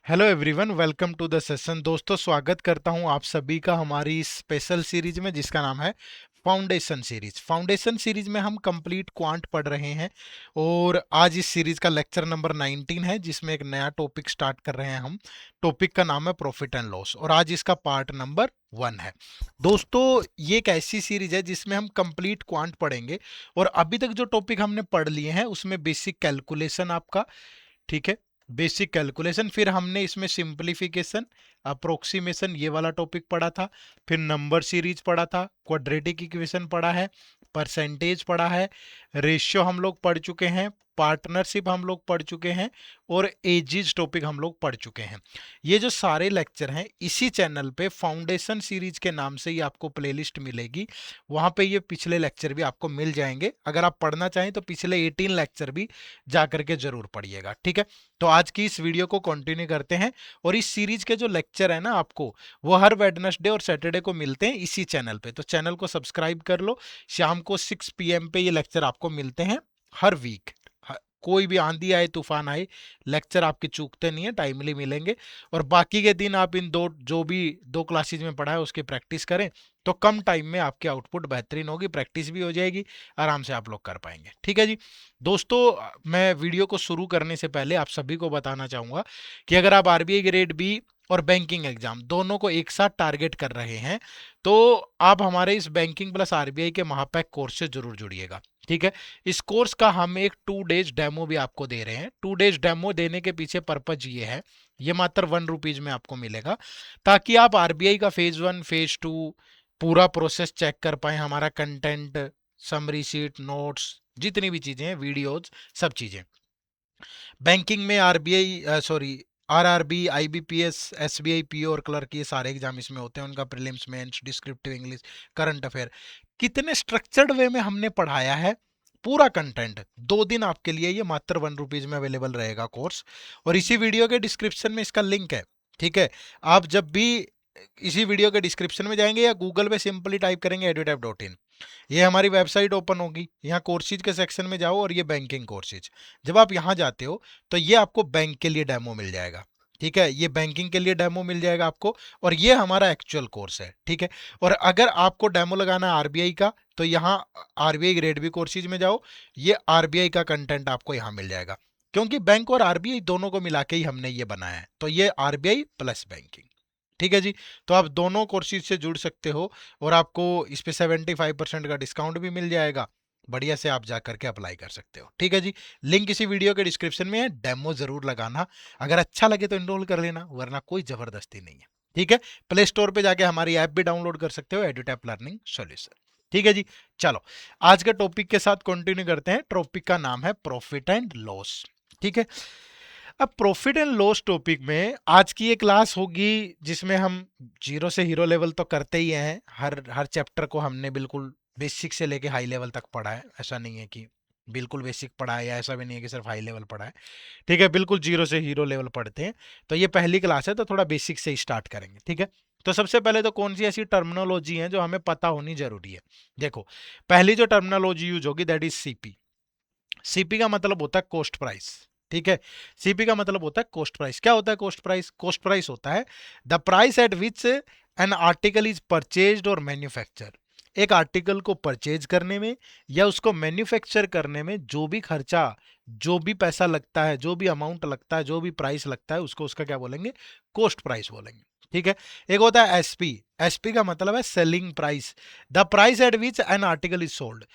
Hello everyone, welcome to the session. दोस्तों, स्वागत करता हूं आप सभी का हमारी इस स्पेशल सीरीज में जिसका नाम है फाउंडेशन सीरीज। फाउंडेशन सीरीज में हम कंप्लीट क्वांट पढ़ रहे हैं और आज इस सीरीज का लेक्चर नंबर 19 है जिसमें एक नया टॉपिक स्टार्ट कर रहे हैं हम। टॉपिक का नाम है प्रॉफिट एंड लॉस और आज इसका पार्ट नंबर 1 है। दोस्तों, ये एक ऐसी सीरीज है जिसमें हम कंप्लीट क्वांट पढ़ेंगे और अभी तक जो टॉपिक हमने पढ़ लिए हैं उसमें बेसिक कैलकुलेशन आपका, ठीक है, बेसिक कैलकुलेशन, फिर हमने इसमें सिंपलीफिकेशन, अप्रोक्सीमेशन, ये वाला टॉपिक पढ़ा था। फिर नंबर सीरीज पढ़ा था, क्वाड्रेटिक इक्वेशन पढ़ा है, परसेंटेज पढ़ा है, रेशियो हम लोग पढ़ चुके हैं, पार्टनरशिप हम लोग पढ़ चुके हैं और एजिज टॉपिक हम लोग पढ़ चुके हैं। ये जो सारे लेक्चर हैं इसी चैनल पे फाउंडेशन सीरीज के नाम से ही आपको प्लेलिस्ट मिलेगी, वहां पे ये पिछले लेक्चर भी आपको मिल जाएंगे। अगर आप पढ़ना चाहें तो पिछले 18 लेक्चर भी जा करके जरूर पढ़िएगा, ठीक है। तो आज की इस वीडियो को कंटिन्यू करते हैं और इस सीरीज के जो लेक्चर है ना आपको, वो हर वेडनेसडे और सैटरडे को मिलते हैं इसी चैनल पे। तो चैनल को सब्सक्राइब कर लो, शाम को 6 PM पे ये लेक्चर आपको मिलते हैं हर वीक। कोई भी आंधी आए तूफान आए, लेक्चर आपके चूकते नहीं है, टाइमली मिलेंगे। और बाकी के दिन आप इन दो जो भी 2 क्लासेज में पढ़ा है उसकी प्रैक्टिस करें तो कम टाइम में आपकी आउटपुट बेहतरीन होगी, प्रैक्टिस भी हो जाएगी, आराम से आप लोग कर पाएंगे, ठीक है जी। दोस्तों, मैं वीडियो को शुरू करने से पहले आप सभी को बताना चाहूंगा कि अगर आप आरबीआई ग्रेड बी और बैंकिंग एग्जाम दोनों को एक साथ टारगेट कर रहे हैं तो आप हमारे इस बैंकिंग प्लस आरबीआई के महापैक कोर्स से जरूर जुड़िएगा, ठीक है। इस कोर्स का हम एक 2 डेज डेमो भी आपको दे रहे हैं। 2 डेज डेमो देने के पीछे पर्पज ये है, ये मात्र 1 रुपीज में आपको मिलेगा, ताकि आप आरबीआई का फेज 1 फेज 2 पूरा प्रोसेस चेक कर पाए, हमारा कंटेंट, समरी शीट, नोट्स, जितनी भी चीजें हैं, वीडियोज, सब चीजें। बैंकिंग में RBI sorry RRB, IBPS, SBI, PO और क्लर्क, ये सारे एग्जाम इसमें होते हैं। उनका prelims, mains, descriptive English, current affair, कितने स्ट्रक्चर्ड वे में हमने पढ़ाया है। पूरा कंटेंट 2 दिन आपके लिए ये मात्र 1 रुपीज में अवेलेबल रहेगा कोर्स। और इसी वीडियो के डिस्क्रिप्शन में इसका लिंक है, ठीक है। आप जब भी इसी वीडियो के डिस्क्रिप्शन में जाएंगे या गूगल पे सिंपली टाइप करेंगे edutap.in, ये हमारी वेबसाइट ओपन होगी। यहाँ कोर्सेज के सेक्शन में जाओ और ये बैंकिंग कोर्सेज, जब आप यहाँ जाते हो तो ये आपको बैंक के लिए डेमो मिल जाएगा, ठीक है। ये बैंकिंग के लिए डेमो मिल जाएगा आपको और ये हमारा एक्चुअल कोर्स है, ठीक है। और अगर आपको डेमो लगाना है आरबीआई का तो यहाँ आरबीआई ग्रेड बी कोर्सेज में जाओ, ये आरबीआई का कंटेंट आपको यहाँ मिल जाएगा, क्योंकि बैंक और आरबीआई दोनों को मिला के ही हमने ये बनाया है। तो ये आरबीआई प्लस बैंकिंग, ठीक है जी। तो आप दोनों कोर्सेज से जुड़ सकते हो और आपको इस पे 75% का डिस्काउंट भी मिल जाएगा। बढ़िया से आप जा करके अप्लाई कर सकते हो, ठीक है जी। लिंक इसी वीडियो के डिस्क्रिप्शन में है, डेमो जरूर लगाना। अगर अच्छा लगे तो इनरोल कर लेना, वरना कोई जबरदस्ती नहीं है, ठीक है। प्ले स्टोर पे जाके हमारी ऐप भी डाउनलोड कर सकते हो, एडुटैप लर्निंग सॉल्यूशन, ठीक है जी। चलो, आज के टॉपिक के साथ कंटिन्यू करते हैं। टॉपिक का नाम है प्रॉफिट एंड लॉस, ठीक है। अब प्रॉफिट एंड लॉस टॉपिक में आज की ये क्लास होगी जिसमें हम जीरो से हीरो लेवल तो करते ही हैं। हर हर चैप्टर को हमने बिल्कुल बेसिक से लेके हाई लेवल तक पढ़ा है। ऐसा नहीं है कि बिल्कुल बेसिक पढ़ा है या ऐसा भी नहीं है कि सिर्फ हाई लेवल पढ़ा है, ठीक है। बिल्कुल जीरो से हीरो लेवल पढ़ते हैं। तो ये पहली क्लास है तो थोड़ा बेसिक से ही स्टार्ट करेंगे, ठीक है। तो सबसे पहले तो कौन सी ऐसी टर्मिनोलॉजी है जो हमें पता होनी जरूरी है। देखो, पहली जो टर्मिनोलॉजी यूज होगी दैट इज सीपी। सीपी का मतलब होता है कॉस्ट प्राइस, ठीक है। सीपी का मतलब होता है कॉस्ट प्राइस। क्या होता है कॉस्ट प्राइस? कॉस्ट प्राइस होता है the price at which an article is purchased और मैन्युफैक्चर। एक आर्टिकल को परचेज करने में या उसको मैन्युफैक्चर करने में जो भी खर्चा, जो भी पैसा लगता है, जो भी अमाउंट लगता है, जो भी प्राइस लगता है, उसको उसका क्या बोलेंगे? कॉस्ट प्राइस बोलेंगे, ठीक है। एक होता है एसपी। एसपी का मतलब है selling price, the price at which an article is sold.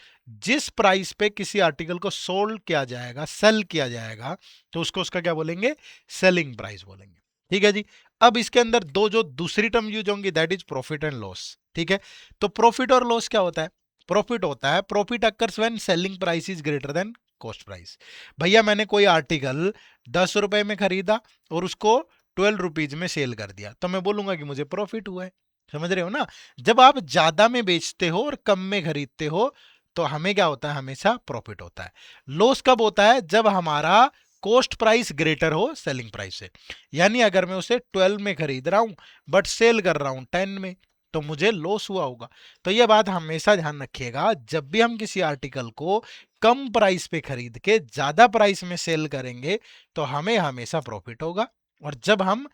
जिस प्राइस पे किसी आर्टिकल को सोल्ड किया जाएगा, सेल किया जाएगा, तो उसको उसका क्या बोलेंगे? सेलिंग प्राइस बोलेंगे, ठीक है जी। अब इसके अंदर दो जो दूसरी टर्म यूज होंगी that is profit and loss, ठीक है। तो प्रॉफिट और लॉस क्या होता है? प्रॉफिट होता है profit occurs when selling price is greater than cost price. भैया मैंने कोई आर्टिकल 10 रुपए में खरीदा और उसको 12 रुपीज में सेल कर दिया, तो मैं बोलूंगा कि मुझे प्रॉफिट हुआ है। समझ रहे हो ना? जब आप ज्यादा में बेचते हो और कम में खरीदते हो तो हमें क्या होता है? हमेशा प्रॉफिट होता है। लॉस कब होता है? जब हमारा कॉस्ट प्राइस ग्रेटर हो सेलिंग प्राइस से। यानी अगर मैं उसे 12 में खरीद रहा हूं बट सेल कर रहा हूं 10 में, तो मुझे लॉस हुआ होगा। तो यह बात हमेशा ध्यान रखिएगा, जब भी हम किसी आर्टिकल को कम प्राइस पे खरीद के ज्यादा प्राइस में सेल करेंगे तो हमें हमेशा प्रॉफिट होगा, और जब हम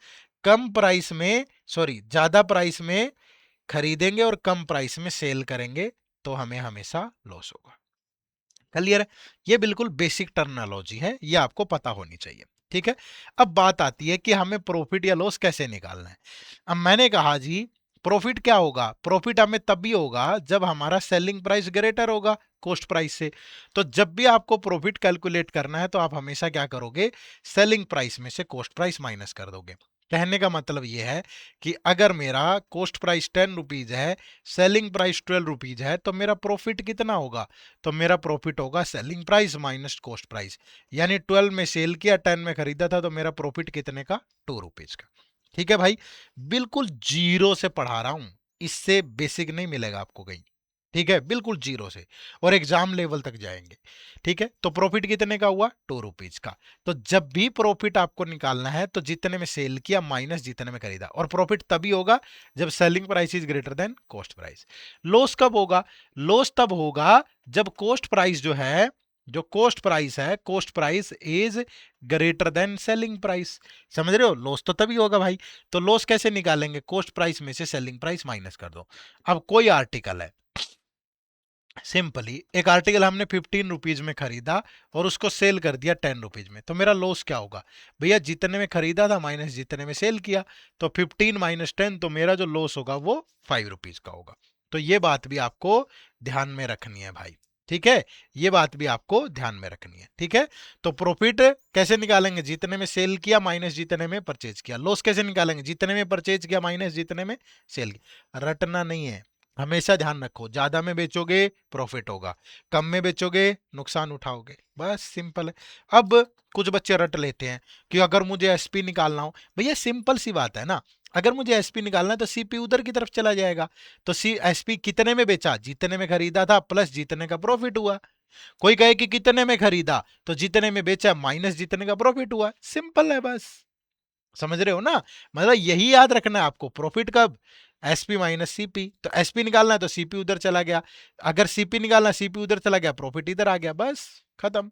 कम प्राइस में, सॉरी ज्यादा प्राइस में खरीदेंगे और कम प्राइस में सेल करेंगे तो हमें हमेशा लॉस होगा। क्लियर है? ये बिल्कुल बेसिक टर्मिनोलॉजी है, ये आपको पता होनी चाहिए। ठीक है, अब बात आती है कि हमें प्रॉफिट या लॉस कैसे निकालना है। अब मैंने कहा जी प्रॉफिट क्या होगा, प्रॉफिट हमें तभी होगा जब हमारा सेलिंग प्राइस ग्रेटर होगा कॉस्ट प्राइस से। तो जब भी आपको प्रॉफिट कैलकुलेट करना है तो आप हमेशा क्या करोगे, सेलिंग प्राइस में से कॉस्ट प्राइस माइनस कर दोगे। कहने का मतलब ये है कि अगर मेरा कॉस्ट प्राइस 10 रुपीज है, सेलिंग प्राइस 12 रुपीज है, तो मेरा प्रॉफिट कितना होगा, तो मेरा प्रॉफिट होगा selling price minus cost price. यानी 12 में सेल किया, 10 में खरीदा था, तो मेरा प्रॉफिट कितने का, 2 रुपीज का। ठीक है भाई, बिल्कुल जीरो से पढ़ा रहा हूं, इससे बेसिक नहीं मिलेगा आपको कहीं। ठीक है, बिल्कुल जीरो से, और एग्जाम लेवल तक जाएंगे। ठीक है, तो प्रॉफिट कितने का हुआ, 2 रुपीज का। तो जब भी प्रॉफिट आपको निकालना है तो जितने में सेल किया माइनस जितने में खरीदा, और प्रॉफिट तभी होगा जब selling price is greater than cost price. Loss कब होगा, लॉस तब होगा जब कॉस्ट प्राइस जो है, जो कॉस्ट प्राइस है, cost price is greater than selling price. समझ रहे हो, लॉस तो तभी होगा भाई। तो लॉस कैसे निकालेंगे, कॉस्ट प्राइस में से सेलिंग प्राइस माइनस कर दो। अब कोई आर्टिकल है, सिंपली एक आर्टिकल हमने 15 रुपीज में खरीदा और उसको सेल कर दिया 10 रुपीज में, तो मेरा लॉस क्या होगा भैया, जितने में खरीदा था माइनस जितने में सेल किया, तो 15 माइनस 10, तो मेरा जो लॉस होगा वो 5 रुपीज का होगा। तो ये बात भी आपको ध्यान में रखनी है भाई। ठीक है, ये बात भी आपको ध्यान में रखनी है। ठीक है, तो प्रॉफिट कैसे निकालेंगे, जितने में सेल किया माइनस जितने में परचेज किया। लॉस कैसे निकालेंगे, जितने में परचेज किया माइनस जितने में सेल किया। रटना नहीं है, हमेशा ध्यान रखो, ज्यादा में बेचोगे प्रॉफिट होगा, कम में बेचोगे नुकसान उठाओगे, बस सिंपल है। अब कुछ बच्चे रट लेते हैं कि अगर मुझे एसपी निकालना हो, भैया सिंपल सी बात है ना, अगर मुझे एसपी निकालना है तो सीपी उधर की तरफ चला जाएगा। तो सी एसपी कितने में बेचा, जितने में खरीदा था प्लस जितने का प्रॉफिट हुआ। कोई कहे कि कितने में खरीदा, तो जितने में बेचा माइनस जितने का प्रॉफिट हुआ, सिंपल है बस। समझ रहे हो ना, मतलब यही याद रखना है आपको, प्रॉफिट कब, एसपी माइनस सीपी। तो एसपी निकालना है तो सीपी उधर चला गया, अगर सीपी निकालना सीपी उधर चला गया, प्रॉफिट इधर आ गया, बस खत्म।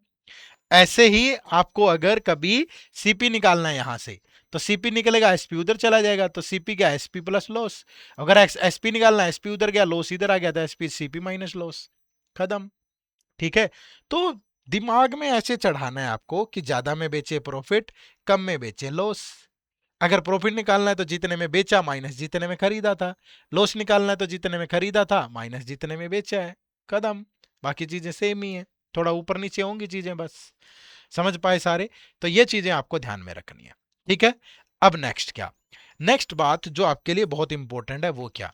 ऐसे ही आपको अगर कभी सीपी निकालना है यहां से, तो सीपी निकलेगा एसपी उधर चला जाएगा, तो सीपी क्या, एसपी प्लस लॉस। अगर एसपी निकालना है, एसपी उधर गया, लॉस इधर आ गया, तो एसपी सीपी माइनस लॉस, खत्म। ठीक है, तो दिमाग में ऐसे चढ़ाना है आपको कि ज्यादा में बेचे प्रॉफिट, कम में बेचे लॉस। अगर प्रॉफिट निकालना है तो जितने में बेचा माइनस जितने में खरीदा था, लॉस निकालना है तो जितने में खरीदा था माइनस जितने में बेचा है, कदम। बाकी चीजें सेम ही है, थोड़ा ऊपर नीचे होंगी चीजें बस। समझ पाए सारे, तो ये चीजें आपको ध्यान में रखनी है। ठीक है, अब नेक्स्ट क्या, नेक्स्ट बात जो आपके लिए बहुत इंपॉर्टेंट है वो क्या,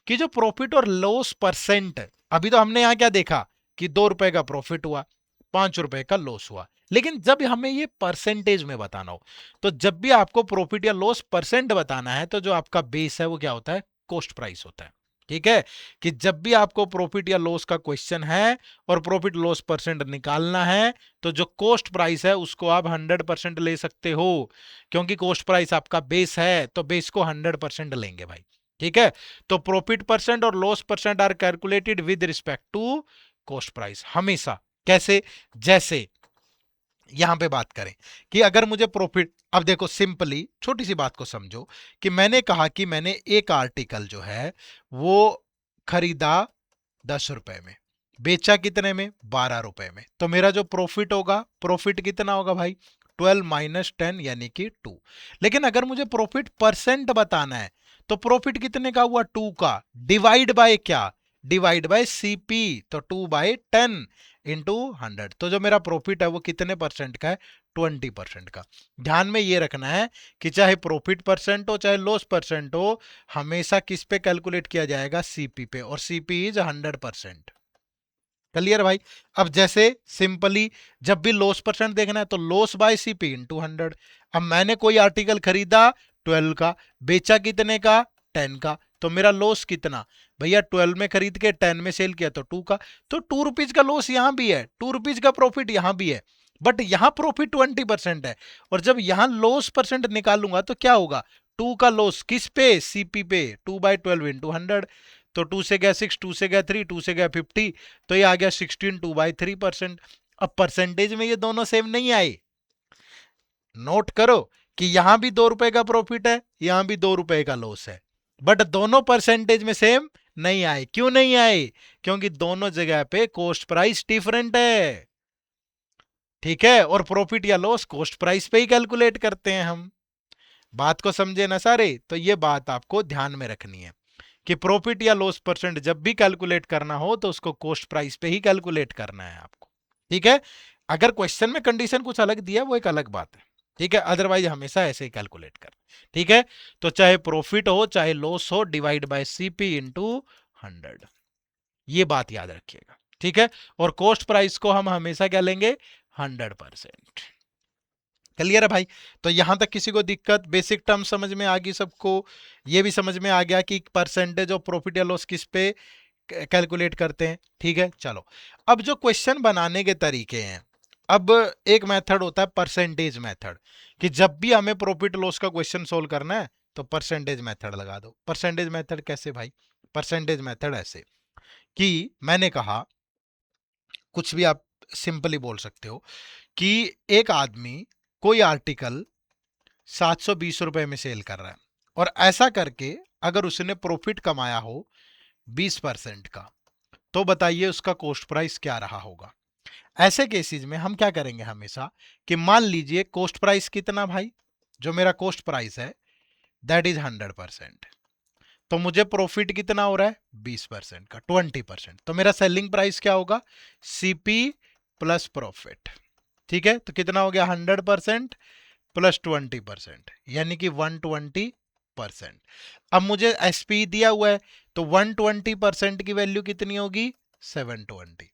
कि जो प्रॉफिट और लॉस परसेंट, अभी तो हमने यहां क्या देखा कि 2 रुपए का प्रॉफिट हुआ, 5 रुपए का लॉस हुआ, लेकिन जब हमें ये परसेंटेज में बताना हो, तो जब भी आपको प्रॉफिट या लॉस परसेंट बताना है, तो जो आपका बेस है वो क्या होता है, कॉस्ट प्राइस होता है। ठीक है, कि जब भी आपको प्रॉफिट या लॉस का क्वेश्चन है और प्रॉफिट लॉस परसेंट निकालना है, तो जो कॉस्ट प्राइस है उसको आप 100% ले सकते हो, क्योंकि कॉस्ट प्राइस आपका बेस है, तो बेस को 100% लेंगे भाई। ठीक है, तो प्रॉफिट परसेंट और loss percent are calculated with respect to cost price हमेशा। कैसे, जैसे यहां पे बात करें कि अगर मुझे प्रॉफिट, अब देखो सिंपली छोटी सी बात को समझो, कि मैंने कहा कि मैंने एक आर्टिकल जो है वो खरीदा 10 रुपए में, बेचा कितने में, 12 रुपए में, तो मेरा जो प्रॉफिट होगा, प्रॉफिट कितना होगा भाई, 12 माइनस 10 यानी कि 2। लेकिन अगर मुझे प्रॉफिट परसेंट बताना है, तो प्रॉफिट कितने का हुआ, 2 का, डिवाइड बाय क्या, डिवाइड बाय सीपी, तो 2/10 इंटू 100, तो जो मेरा प्रॉफिट है वो कितने परसेंट का है, 20% का। ध्यान में ये रखना है कि चाहे प्रॉफिट परसेंट हो चाहे लॉस परसेंट हो, हमेशा किस पे कैलकुलेट किया जाएगा, सीपी पे, और सीपी इज 100%। क्लियर भाई। अब जैसे सिंपली जब भी लॉस परसेंट देखना है तो लॉस बाय सीपी इंटू 100। अब मैंने कोई आर्टिकल खरीदा 12 का, बेचा कितने का, 10 का, तो मेरा लॉस कितना भैया, 12 में खरीद के 10 में सेल किया तो 2 का, तो 2 रुपीज का लॉस यहां भी है, 2 रुपीज का प्रॉफिट यहां भी है, बट यहां प्रॉफिट 20% है। और जब यहां लॉस परसेंट निकालूंगा तो क्या होगा, 2 का लॉस किस पे, सीपी पे, 2/12 इंटू 100, तो 2 से गया 6, 2 से गया 3, 2 से गया 50, तो ये आ गया 16, 2/3%। अब परसेंटेज में ये दोनों सेम नहीं आए, नोट करो कि यहां भी 2 रुपए का प्रॉफिट है, यहां भी 2 रुपए का लॉस है, बट दोनों परसेंटेज में सेम नहीं आए। क्यों नहीं आए? क्योंकि दोनों जगह पे कॉस्ट प्राइस डिफरेंट है। ठीक है, और प्रॉफिट या लॉस कॉस्ट प्राइस पे ही कैलकुलेट करते हैं हम। बात को समझे ना सारे? तो ये बात आपको ध्यान में रखनी है कि प्रॉफिट या लॉस परसेंट जब भी कैलकुलेट करना हो तो उसको कॉस्ट प्राइस पे ही कैलकुलेट करना है आपको। ठीक है, अगर क्वेश्चन में कंडीशन कुछ अलग दिया वो एक अलग बात है। ठीक है, अदरवाइज हमेशा ऐसे ही कैलकुलेट कर। ठीक है, तो चाहे प्रॉफिट हो चाहे लॉस हो, डिवाइड बाय सीपी इंटू 100, ये बात याद रखिएगा। ठीक है, और कॉस्ट प्राइस को हम हमेशा क्या लेंगे? 100%। क्लियर है भाई? तो यहां तक किसी को दिक्कत? बेसिक टर्म समझ में आ गई सबको? ये भी समझ में आ गया कि परसेंटेज ऑफ प्रॉफिट या लॉस किस पे कैलकुलेट करते हैं। ठीक है, चलो अब जो क्वेश्चन बनाने के तरीके हैं, अब एक मेथड होता है परसेंटेज मेथड, कि जब भी हमें प्रॉफिट लॉस का क्वेश्चन सोल्व करना है तो परसेंटेज मेथड लगा दो। परसेंटेज मेथड कैसे भाई? परसेंटेज मेथड ऐसे कि मैंने कहा, कुछ भी आप सिंपली बोल सकते हो कि एक आदमी कोई आर्टिकल 720 रुपए में सेल कर रहा है, और ऐसा करके अगर उसने प्रॉफिट कमाया हो 20% का, तो बताइए उसका कॉस्ट प्राइस क्या रहा होगा। ऐसे केसेस में हम क्या करेंगे हमेशा कि मान लीजिए कॉस्ट प्राइस कितना भाई, जो मेरा कॉस्ट प्राइस है दैट इज 100%, तो मुझे प्रॉफिट कितना हो रहा है? 20% का, 20%, तो मेरा सेलिंग प्राइस क्या होगा? CP plus profit. ठीक है, तो कितना हो गया? 100% प्लस 20%, यानी कि 120%। अब मुझे एसपी दिया हुआ है, तो 120% की वैल्यू कितनी होगी? 720।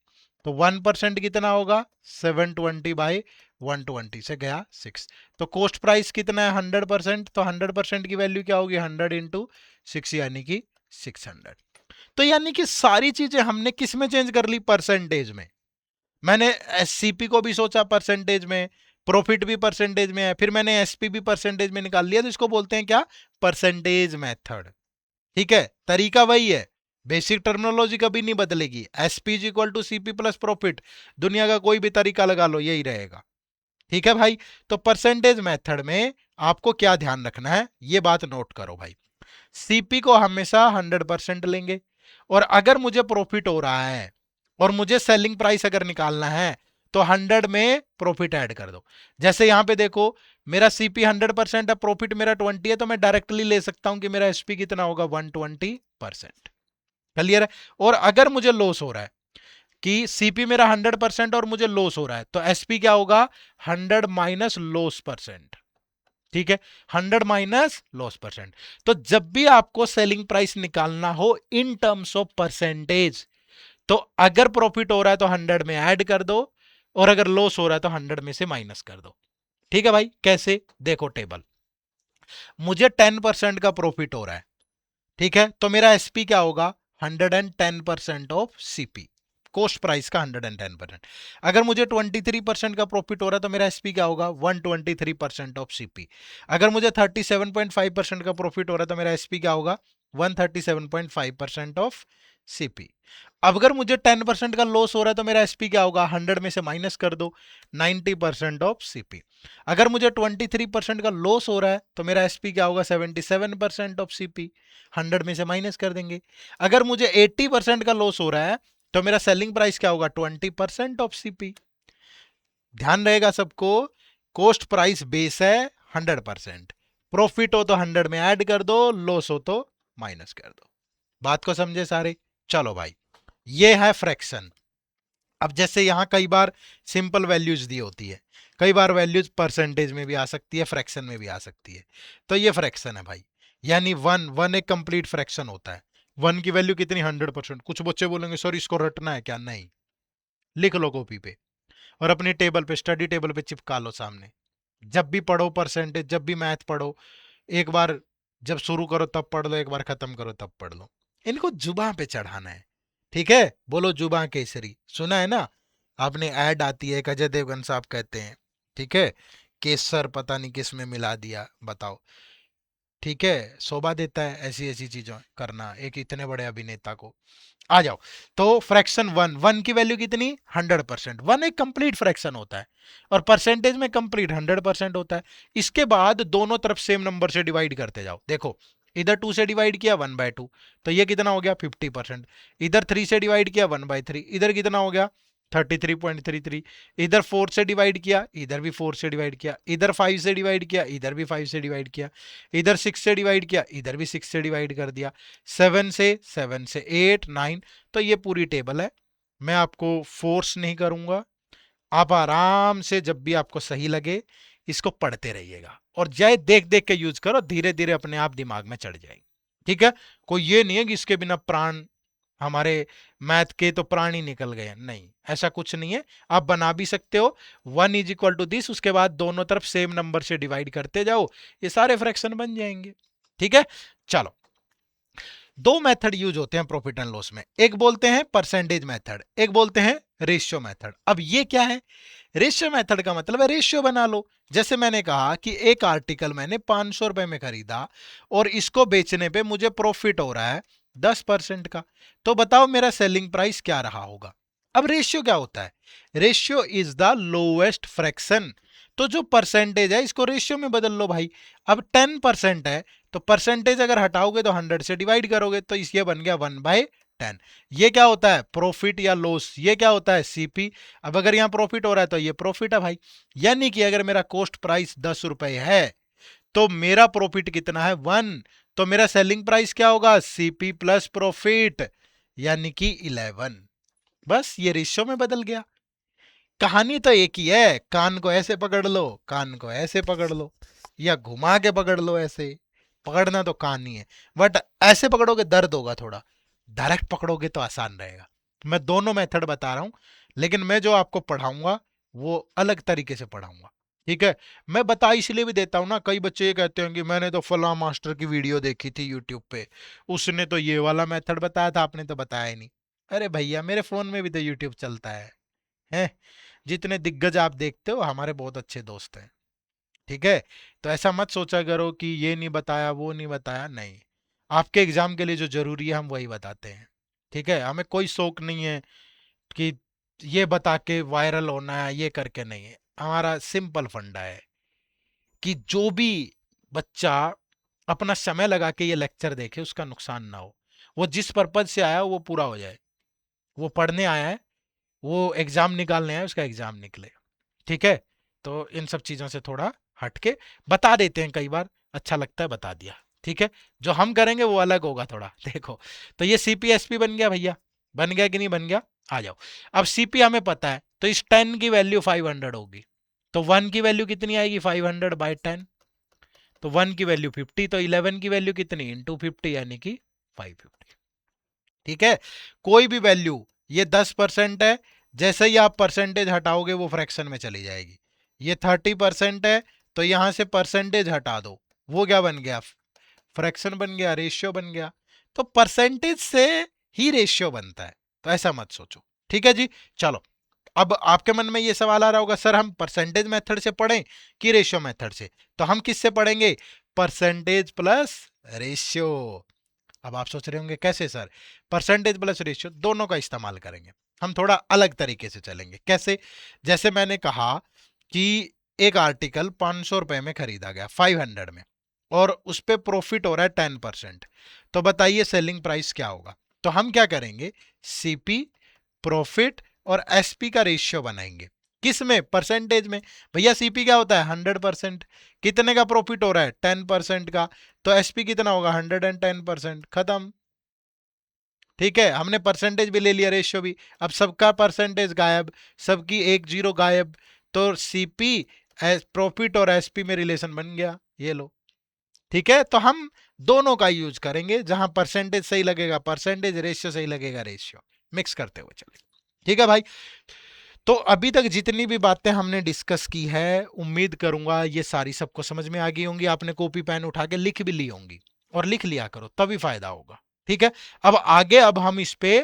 तो 1% कितना होगा? 720 बाई 120 से गया 6। तो कॉस्ट प्राइस कितना है? 100%, तो 100% की वैल्यू क्या होगी? 100 इंटू 6, यानी कि 600। तो यानी कि सारी चीजें हमने किस में चेंज कर ली? परसेंटेज में। मैंने एससीपी को भी सोचा परसेंटेज में, प्रॉफिट भी परसेंटेज में है, फिर मैंने एसपी भी परसेंटेज में निकाल लिया, तो इसको बोलते हैं क्या? Percentage method. ठीक है, तरीका वही है, बेसिक टर्मिनोलॉजी कभी नहीं बदलेगी। SP is equal to CP plus profit, दुनिया का कोई भी तरीका लगा लो यही रहेगा। ठीक है भाई, तो परसेंटेज मेथड में आपको क्या ध्यान रखना है, ये बात नोट करो भाई। सीपी को हमेशा 100% लेंगे, और अगर मुझे प्रॉफिट हो रहा है और मुझे सेलिंग प्राइस अगर निकालना है तो 100 में प्रॉफिट ऐड कर दो। जैसे यहां पे देखो, मेरा सीपी 100% है, प्रॉफिट मेरा 20 है, तो मैं डायरेक्टली ले सकता हूं कि मेरा एसपी कितना होगा? 120%। क्लियर है? और अगर मुझे लॉस हो रहा है कि सीपी मेरा 100% और मुझे लॉस हो रहा है, तो एसपी क्या होगा? 100 माइनस लॉस परसेंट। ठीक है, 100 माइनस लॉस परसेंट। तो जब भी आपको सेलिंग प्राइस निकालना हो इन टर्म्स ऑफ परसेंटेज, तो अगर प्रॉफिट हो रहा है तो 100 में ऐड कर दो, और अगर लॉस हो रहा है तो 100 में से माइनस कर दो। ठीक है भाई, कैसे? देखो टेबल, मुझे 10% का प्रॉफिट हो रहा है, ठीक है, तो मेरा एसपी क्या होगा? 110% ऑफ सीपी, कॉस्ट प्राइस का 110%। अगर मुझे 23% का प्रॉफिट हो रहा है तो मेरा एसपी क्या होगा? 123% ऑफ सीपी। अगर मुझे 37.5% का प्रॉफिट हो रहा है तो मेरा एसपी क्या होगा? 137.5% ऑफ सीपी। अब अगर मुझे 10% का लॉस हो रहा है तो मेरा एसपी क्या होगा? 100 में से माइनस कर दो, 90% ऑफ सीपी। अगर मुझे 23% का लॉस हो रहा है तो मेरा एसपी क्या होगा? 77% ऑफ सीपी, 100 में से माइनस कर देंगे। अगर मुझे 80% का लॉस हो रहा है तो मेरा सेलिंग प्राइस क्या होगा? 20% ऑफ सीपी। ध्यान रहेगा सबको, कॉस्ट प्राइस बेस है 100%, प्रॉफिट हो तो 100 में ऐड कर दो, लॉस हो तो माइनस कर दो। बात को समझे सारे? चलो भाई, ये है फ्रैक्शन। अब जैसे यहां कई बार सिंपल वैल्यूज दी होती है, कई बार वैल्यूज परसेंटेज में भी आ सकती है, फ्रैक्शन में भी आ सकती है। तो ये फ्रैक्शन है भाई, यानी वन वन एक कंप्लीट फ्रैक्शन होता है। वन की वैल्यू कितनी? 100%। कुछ बच्चे बोलेंगे सर इसको रटना है क्या? नहीं, लिख लो कॉपी पे और अपनी टेबल पे, स्टडी टेबल पे चिपका लो सामने। जब भी पढ़ो परसेंटेज, जब भी मैथ पढ़ो, एक बार जब शुरू करो तब पढ़ लो, एक बार खत्म करो तब पढ़ लो। इनको जुबान पे चढ़ाना है। ठीक है, बोलो जुबान केसरी, सुना है ना आपने? ऐड आती है, एक अजय देवगन साहब कहते हैं, ठीक है, केसर पता नहीं किस में मिला दिया, बताओ। ठीक है, शोभा देता है ऐसी ऐसी चीजों करना एक इतने बड़े अभिनेता को। आ जाओ, तो फ्रैक्शन वन, वन की वैल्यू कितनी, 100%। वन एक कंप्लीट फ्रैक्शन होता है और परसेंटेज में कंप्लीट 100% होता है। इसके बाद दोनों तरफ सेम नंबर से डिवाइड करते जाओ। देखो, इधर 2 से डिवाइड किया 1/2, तो ये कितना हो गया 50%। इधर 3 से डिवाइड किया 1/3, इधर कितना हो गया 33.33। इधर 4 से डिवाइड किया, इधर भी 4 से डिवाइड किया। इधर 5 से डिवाइड किया, इधर भी 5 से डिवाइड किया। इधर 6 से डिवाइड किया, इधर भी 6 से डिवाइड कर दिया। 7 से 8 9। तो ये पूरी टेबल है, मैं आपको फोर्स नहीं करूंगा। आप आराम से जब भी आपको सही लगे इसको पढ़ते रहिएगा और जय देख देख के यूज करो, धीरे धीरे अपने आप दिमाग में चढ़ जाएगी। ठीक है, कोई ये नहीं है कि इसके बिना प्राण, हमारे मैथ के तो प्राण ही निकल गए, नहीं ऐसा कुछ नहीं है। आप बना भी सकते हो 1 = दिस, उसके बाद दोनों तरफ सेम नंबर से डिवाइड करते जाओ, ये सारे फ्रैक्शन बन जाएंगे। ठीक है, चलो, दो मेथड यूज होते हैं प्रॉफिट एंड लॉस में, एक बोलते हैं परसेंटेज मेथड, एक बोलते हैं रेशियो मेथड। अब ये क्या है, रेशियो मेथड का मतलब है रेशियो बना लो। जैसे मैंने कहा कि एक आर्टिकल मैंने 500 रुपए में खरीदा और इसको बेचने पे मुझे प्रॉफिट हो रहा है 10% का, तो बताओ मेरा सेलिंग प्राइस क्या रहा होगा। अब रेशियो क्या होता है, ratio is the lowest fraction. तो जो परसेंटेज है इसको रेशियो में बदल लो भाई। अब 10% है, तो परसेंटेज अगर हटाओगे तो 100 से डिवाइड करोगे, तो ये बन गया 1/10। ये क्या होता है, प्रॉफिट या लॉस, ये क्या होता है सीपी। अब अगर यहाँ प्रॉफिट हो रहा है तो ये प्रॉफिट है भाई। यानी कि अगर मेरा कॉस्ट प्राइस 10 रुपए है तो मेरा प्रॉफिट कितना है 1, तो मेरा सेलिंग प्राइस क्या होगा सीपी प्लस प्रॉफिट, यानी कि 11। बस ये रेशियो में बदल गया। कहानी तो एक ही है, कान को ऐसे पकड़ लो, कान को ऐसे पकड़ लो, या घुमा के पकड़ लो, ऐसे पकड़ना तो कान ही है, बट ऐसे पकड़ोगे दर्द होगा थोड़ा, डायरेक्ट पकड़ोगे तो आसान रहेगा। मैं दोनों मेथड बता रहा हूं, लेकिन मैं जो आपको पढ़ाऊंगा वो अलग तरीके से पढ़ाऊंगा। ठीक है, मैं बता इसलिए भी देता हूं ना, कई बच्चे ये कहते हैं कि मैंने तो फला मास्टर की वीडियो देखी थी यूट्यूब पे, उसने तो ये वाला मेथड बताया था, आपने तो बताया ही नहीं। अरे भैया, मेरे फोन में भी तो यूट्यूब चलता है। जितने दिग्गज आप देखते हो हमारे बहुत अच्छे दोस्त हैं। ठीक है, तो ऐसा मत सोचा करो कि ये नहीं बताया वो नहीं बताया, नहीं, आपके एग्जाम के लिए जो जरूरी है हम वही बताते हैं। ठीक है, हमें कोई शौक नहीं है कि ये बता के वायरल होना है, ये करके नहीं है। हमारा सिंपल फंडा है कि जो भी बच्चा अपना समय लगा के ये लेक्चर देखे उसका नुकसान ना हो, वो जिस पर्पज से आया वो पूरा हो जाए। वो पढ़ने आया है, वो एग्जाम निकालने आया है, उसका एग्जाम निकले। ठीक है, तो इन सब चीजों से थोड़ा हटके बता देते हैं, कई बार अच्छा लगता है बता दिया। ठीक है, जो हम करेंगे वो अलग होगा थोड़ा। देखो, तो ये सीपीएसपी बन गया भैया, बन गया कि नहीं बन गया। आ जाओ, अब सीपी हमें पता है, तो इस 10 की वैल्यू 500 होगी, तो 1 की वैल्यू कितनी आएगी 500/10, तो 1 की वैल्यू 50, तो 11 की वैल्यू कितनी इंटू 50, यानी कि 550। ठीक है, कोई भी वैल्यू, ये 10% है, जैसे ही आप परसेंटेज हटाओगे वो फ्रैक्शन में चली जाएगी। ये 30% है, तो यहां से परसेंटेज हटा दो, वो क्या बन गया फ्रैक्शन बन गया, रेशियो बन गया। तो परसेंटेज से ही रेशियो बनता है, तो ऐसा मत सोचो। ठीक है जी, चलो, अब आपके मन में ये सवाल आ रहा होगा, सर हम परसेंटेज मेथड से पढ़ें कि रेशियो मेथड से, तो हम किससे पढ़ेंगे, परसेंटेज प्लस रेशियो। अब आप सोच रहे होंगे कैसे सर, परसेंटेज प्लस रेशियो दोनों का इस्तेमाल करेंगे, हम थोड़ा अलग तरीके से चलेंगे। कैसे, जैसे मैंने कहा कि एक आर्टिकल 500 रुपए में खरीदा गया 500 में, और उस पर प्रॉफिट हो रहा है 10%, तो बताइए सेलिंग प्राइस क्या होगा। तो हम क्या करेंगे, सीपी, प्रॉफिट और एसपी का रेशियो बनाएंगे। किस में, परसेंटेज में। भैया सीपी क्या होता है 100%, कितने का प्रॉफिट हो रहा है 10% का, तो एसपी कितना होगा 110%, खत्म। ठीक है, हमने परसेंटेज भी ले लिया, रेशियो भी। अब सबका परसेंटेज गायब, सबकी एक जीरो गायब, तो सीपी प्रॉफिट और एसपी में रिलेशन बन गया, ये लो। ठीक है, तो हम दोनों का यूज करेंगे, जहां परसेंटेज सही लगेगा परसेंटेज, रेशियो सही लगेगा रेशियो, मिक्स करते हुए चले। ठीक है भाई, तो अभी तक जितनी भी बातें हमने डिस्कस की है, उम्मीद करूंगा ये सारी सबको समझ में आ गई होंगी। आपने कॉपी पेन उठा के लिख भी ली होंगी, और लिख लिया करो तभी फायदा होगा। ठीक है, अब आगे अब हम इस पे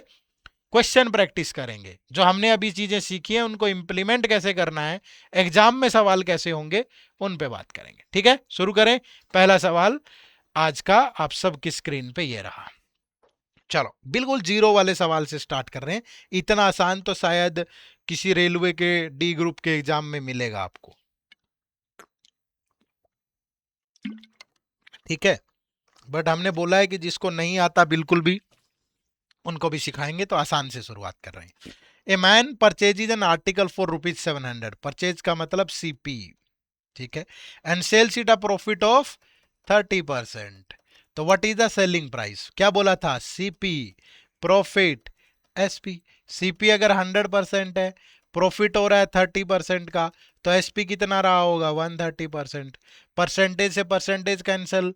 क्वेश्चन प्रैक्टिस करेंगे, जो हमने अभी चीजें सीखी हैं उनको इंप्लीमेंट कैसे करना है, एग्जाम में सवाल कैसे होंगे, उन पे बात करेंगे। ठीक है, शुरू करें। पहला सवाल, आज का आप सबकी स्क्रीन पे ये रहा। चलो बिल्कुल जीरो वाले सवाल से स्टार्ट कर रहे हैं। इतना आसान तो शायद किसी रेलवे के डी ग्रुप के एग्जाम में मिलेगा आपको, ठीक है। बट हमने बोला है कि जिसको नहीं आता बिल्कुल भी, उनको भी सिखाएंगे, तो आसान से शुरुआत कर रहे हैं। A man purchase an article for ₹700। Purchase का मतलब सीपी, ठीक है, and sells it a profit of 30%। तो what is the selling price? क्या बोला था? CP, profit, SP. सीपी अगर 100% है, प्रॉफिट हो रहा है 30% का, तो एसपी कितना रहा होगा? 130%। परसेंटेज से परसेंटेज कैंसिल,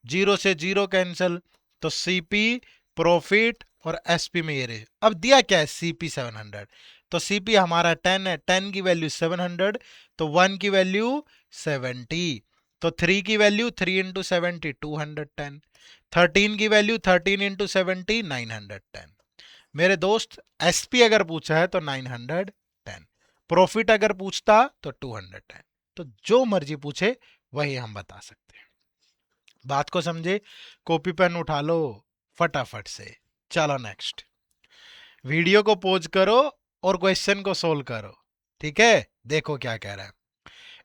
जीरो से जीरो कैंसिल, तो सीपी, प्रॉफिट और एसपी में ये रहे। अब दिया क्या है? सीपी 700, तो सीपी हमारा 10 है, 10 की वैल्यू 700, तो 1 की वैल्यू 70, तो 3 की वैल्यू 3 इंटू 70 210, 13 की वैल्यू 13 इंटू 70 910। मेरे दोस्त एसपी अगर पूछा है तो 910, प्रॉफिट अगर पूछता तो 210। तो जो मर्जी पूछे वही हम बता सकते हैं। बात को समझे? कॉपी पेन उठा लो फटाफट से। चलो नेक्स्ट, वीडियो को पॉज करो और क्वेश्चन को सोल्व करो, ठीक है। देखो क्या कह रहा है।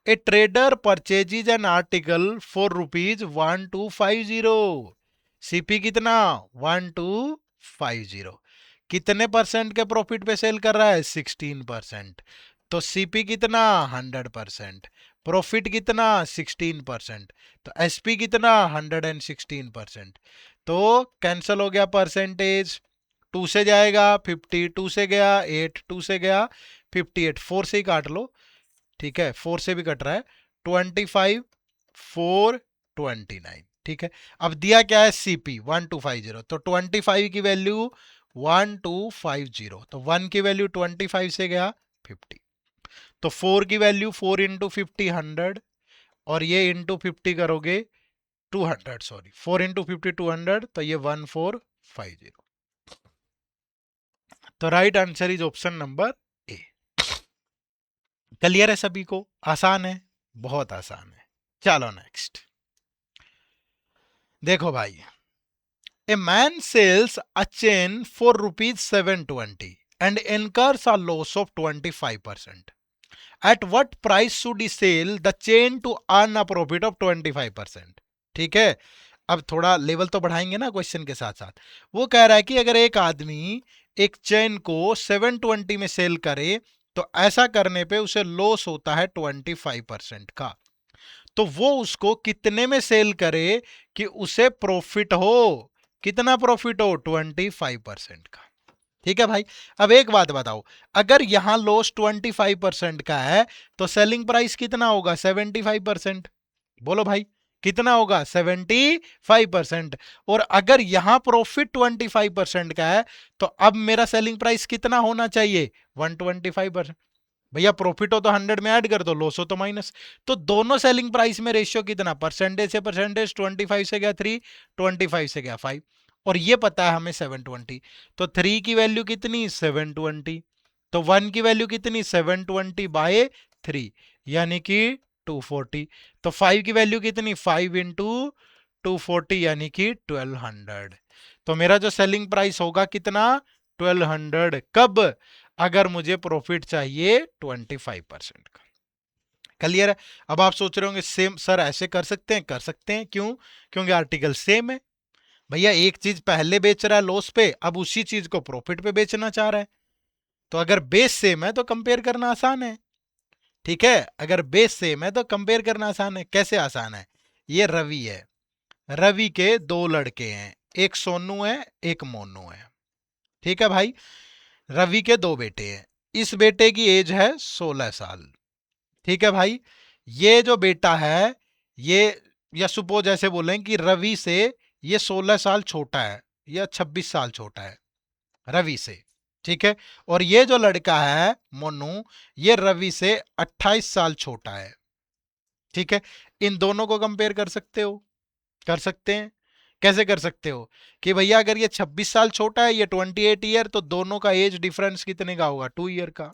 ए trader purchases N article for ₹1250। CP कितना? 1250। कितने परसेंट के प्रॉफिट पे सेल कर रहा है? 16%। तो सीपी कितना? 100%। प्रॉफिट कितना? 16%। तो एसपी कितना? 116%। तो कैंसल हो गया परसेंटेज, 2 से जाएगा 50, 2 से गया 8, 2 से गया 58, 4 से ही काट लो, ठीक है, 4 से भी कट रहा है, 25, 4, 29, ठीक है। अब दिया क्या है? सीपी 1250, तो 25 की वैल्यू 1250, तो 1 की वैल्यू 25 से गया 50, तो 4 की वैल्यू 4 इंटू 50 100, और ये इंटू 50 करोगे 200, सॉरी 4 इंटू 50 200, तो ये 1450। तो right answer is option number A. Clear है सभी को? आसान है, बहुत आसान है। चलो नेक्स्ट, देखो भाई, a man sells a chain for ₹720 and incurs a loss of 25%. At what price should he sell the chain to earn a profit of 25%? ठीक है। अब थोड़ा लेवल तो बढ़ाएंगे ना क्वेश्चन के साथ साथ। वो कह रहा है कि अगर एक आदमी एक चेन को 720 में सेल करे, तो ऐसा करने पे उसे लॉस होता है 25% का। तो वो उसको कितने में सेल करे कि उसे प्रॉफिट हो? कितना प्रॉफिट हो? 25% का, ठीक है भाई। अब एक बात बताओ, अगर यहां लॉस 25% का है, तो सेलिंग प्राइस कितना होगा? 75%। बोलो भाई, कितना होगा? 75%। और अगर यहां प्रॉफिट 25% का है, तो अब मेरा सेलिंग प्राइस कितना होना चाहिए? 125%। भैया प्रॉफिट हो तो 100 में ऐड कर दो, लॉस हो तो माइनस। तो दोनों सेलिंग प्राइस में रेशियो कितना? परसेंटेज से परसेंटेज, 25 से गया 3, 25 से गया 5, और ये पता है हमें 720। तो 3 की वैल्यू कितनी? 720। तो 1 की वैल्यू कितनी? 720 बाय 3, यानी कि 240। तो 5 की वैल्यू कितनी? 5 इंटू 240, यानी कि 1200। तो मेरा जो सेलिंग प्राइस होगा कितना? 1200। कब? अगर मुझे प्रॉफिट चाहिए 25% का। क्लियर है? अब आप सोच रहे होंगे सेम सर ऐसे कर सकते हैं? कर सकते हैं, क्यों? क्योंकि आर्टिकल सेम है। भैया एक चीज पहले बेच रहा है लॉस पे, अब उसी चीज को प्रॉफिट पे बेचना चाह रहा है। तो अगर बेस सेम है तो कंपेयर करना आसान है, ठीक है। अगर बेस सेम है तो कंपेयर करना आसान है। कैसे आसान है? ये रवि है, रवि के दो लड़के हैं, एक सोनू है एक मोनू है, ठीक है भाई। रवि के दो बेटे हैं, इस बेटे की एज है 16 साल, ठीक है भाई। ये जो बेटा है, ये, या सुपोज ऐसे बोलें कि रवि से ये 16 साल छोटा है, या 26 साल छोटा है रवि से, ठीक है। और ये जो लड़का है मोनू, ये रवि से 28 साल छोटा है, ठीक है। इन दोनों को कंपेयर कर सकते हो? कर सकते हैं। कैसे कर सकते हो? कि भैया अगर ये 26 साल छोटा है, ये 28 ईयर, तो दोनों का एज डिफरेंस कितने का होगा? 2 ईयर का।